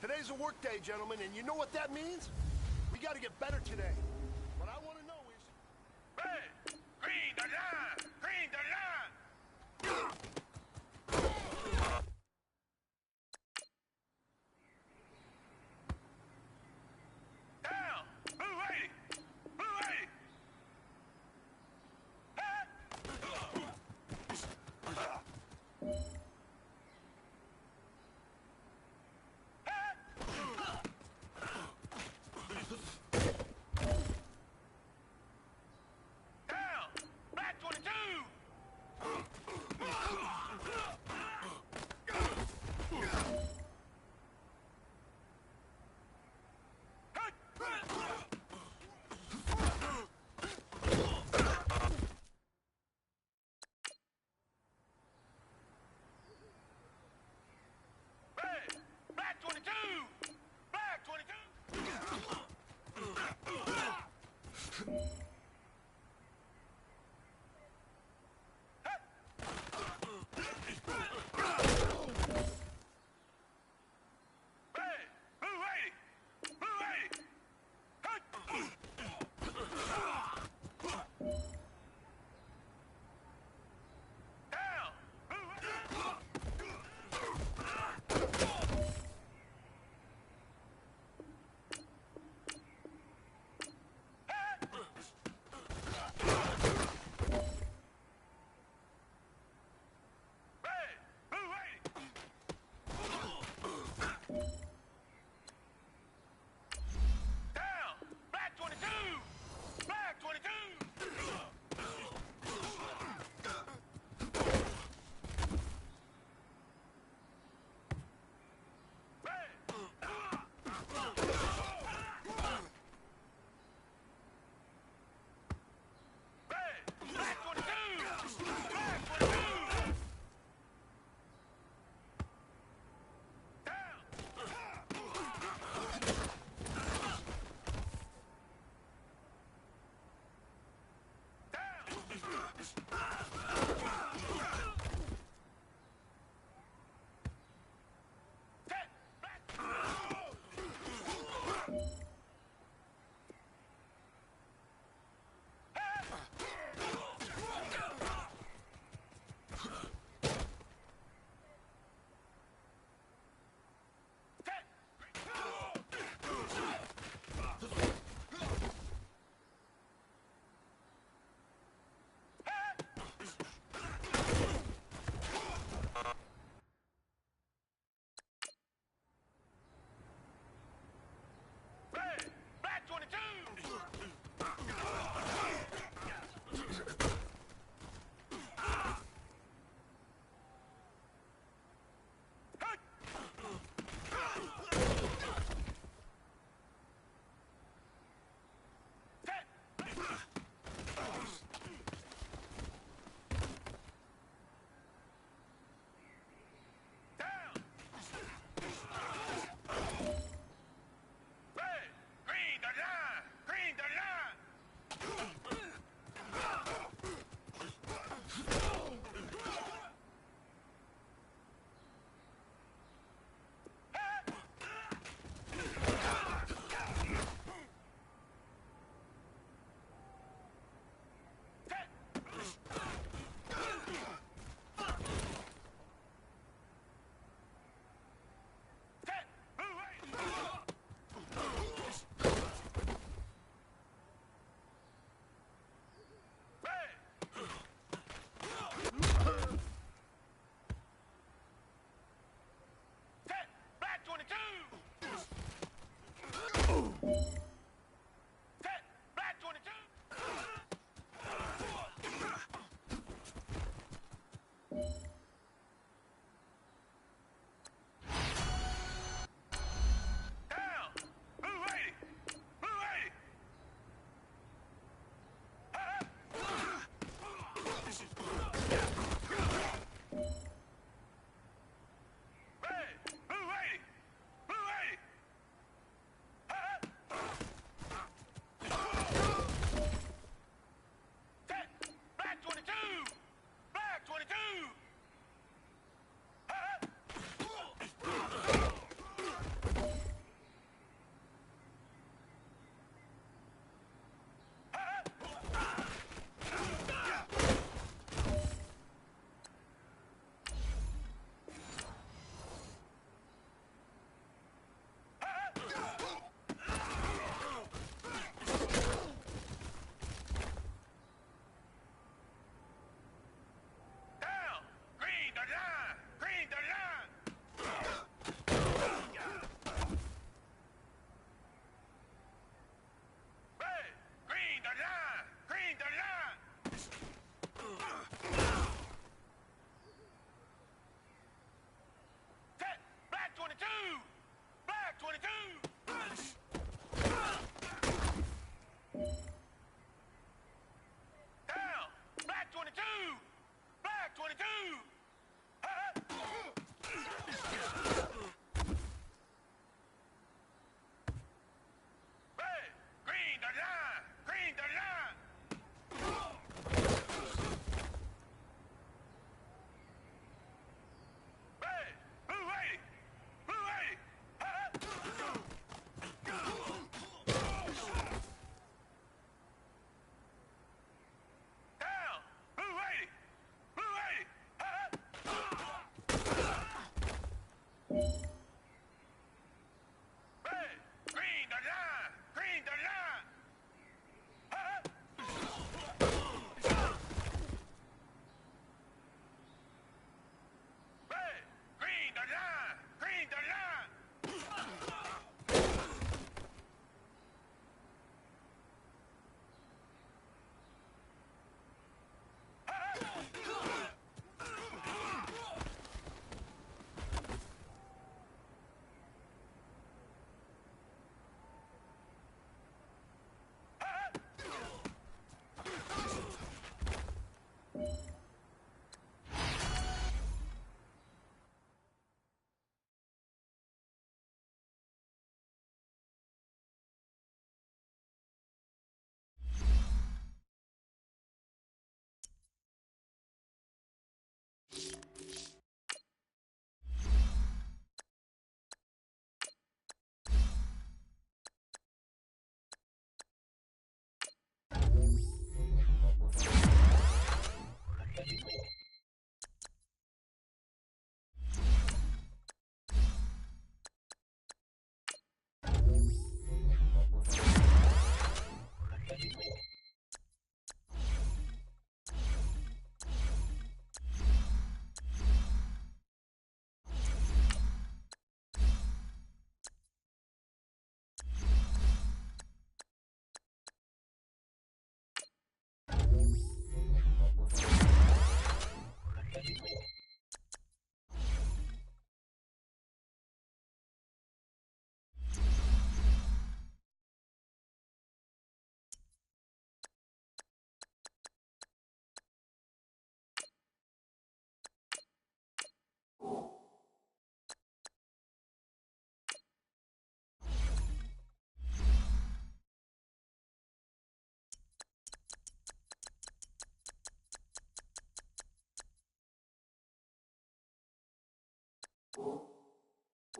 Today's a work day, gentlemen, and you know what that means? We got to get better today. What I want to know is... Red! Green the line! Green the line! Down! Blue 80! Blue 80! Set. Black 22. Down. Blue 80. Blue 80. Red. Blue 80. Blue 80. Set. Black 22. Black 22. Down. Green the line. Green the line. Red. Green the line. Green the line. Set. Black 22. Black 22. Down. Black 22. Black 22. Red. Green the line. Green the line. Red. Blue 80. Blue 80. Down. Blue 80. Blue 80. Red. Green the line. Green the line. Red. Green the line. Green the line.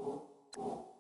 you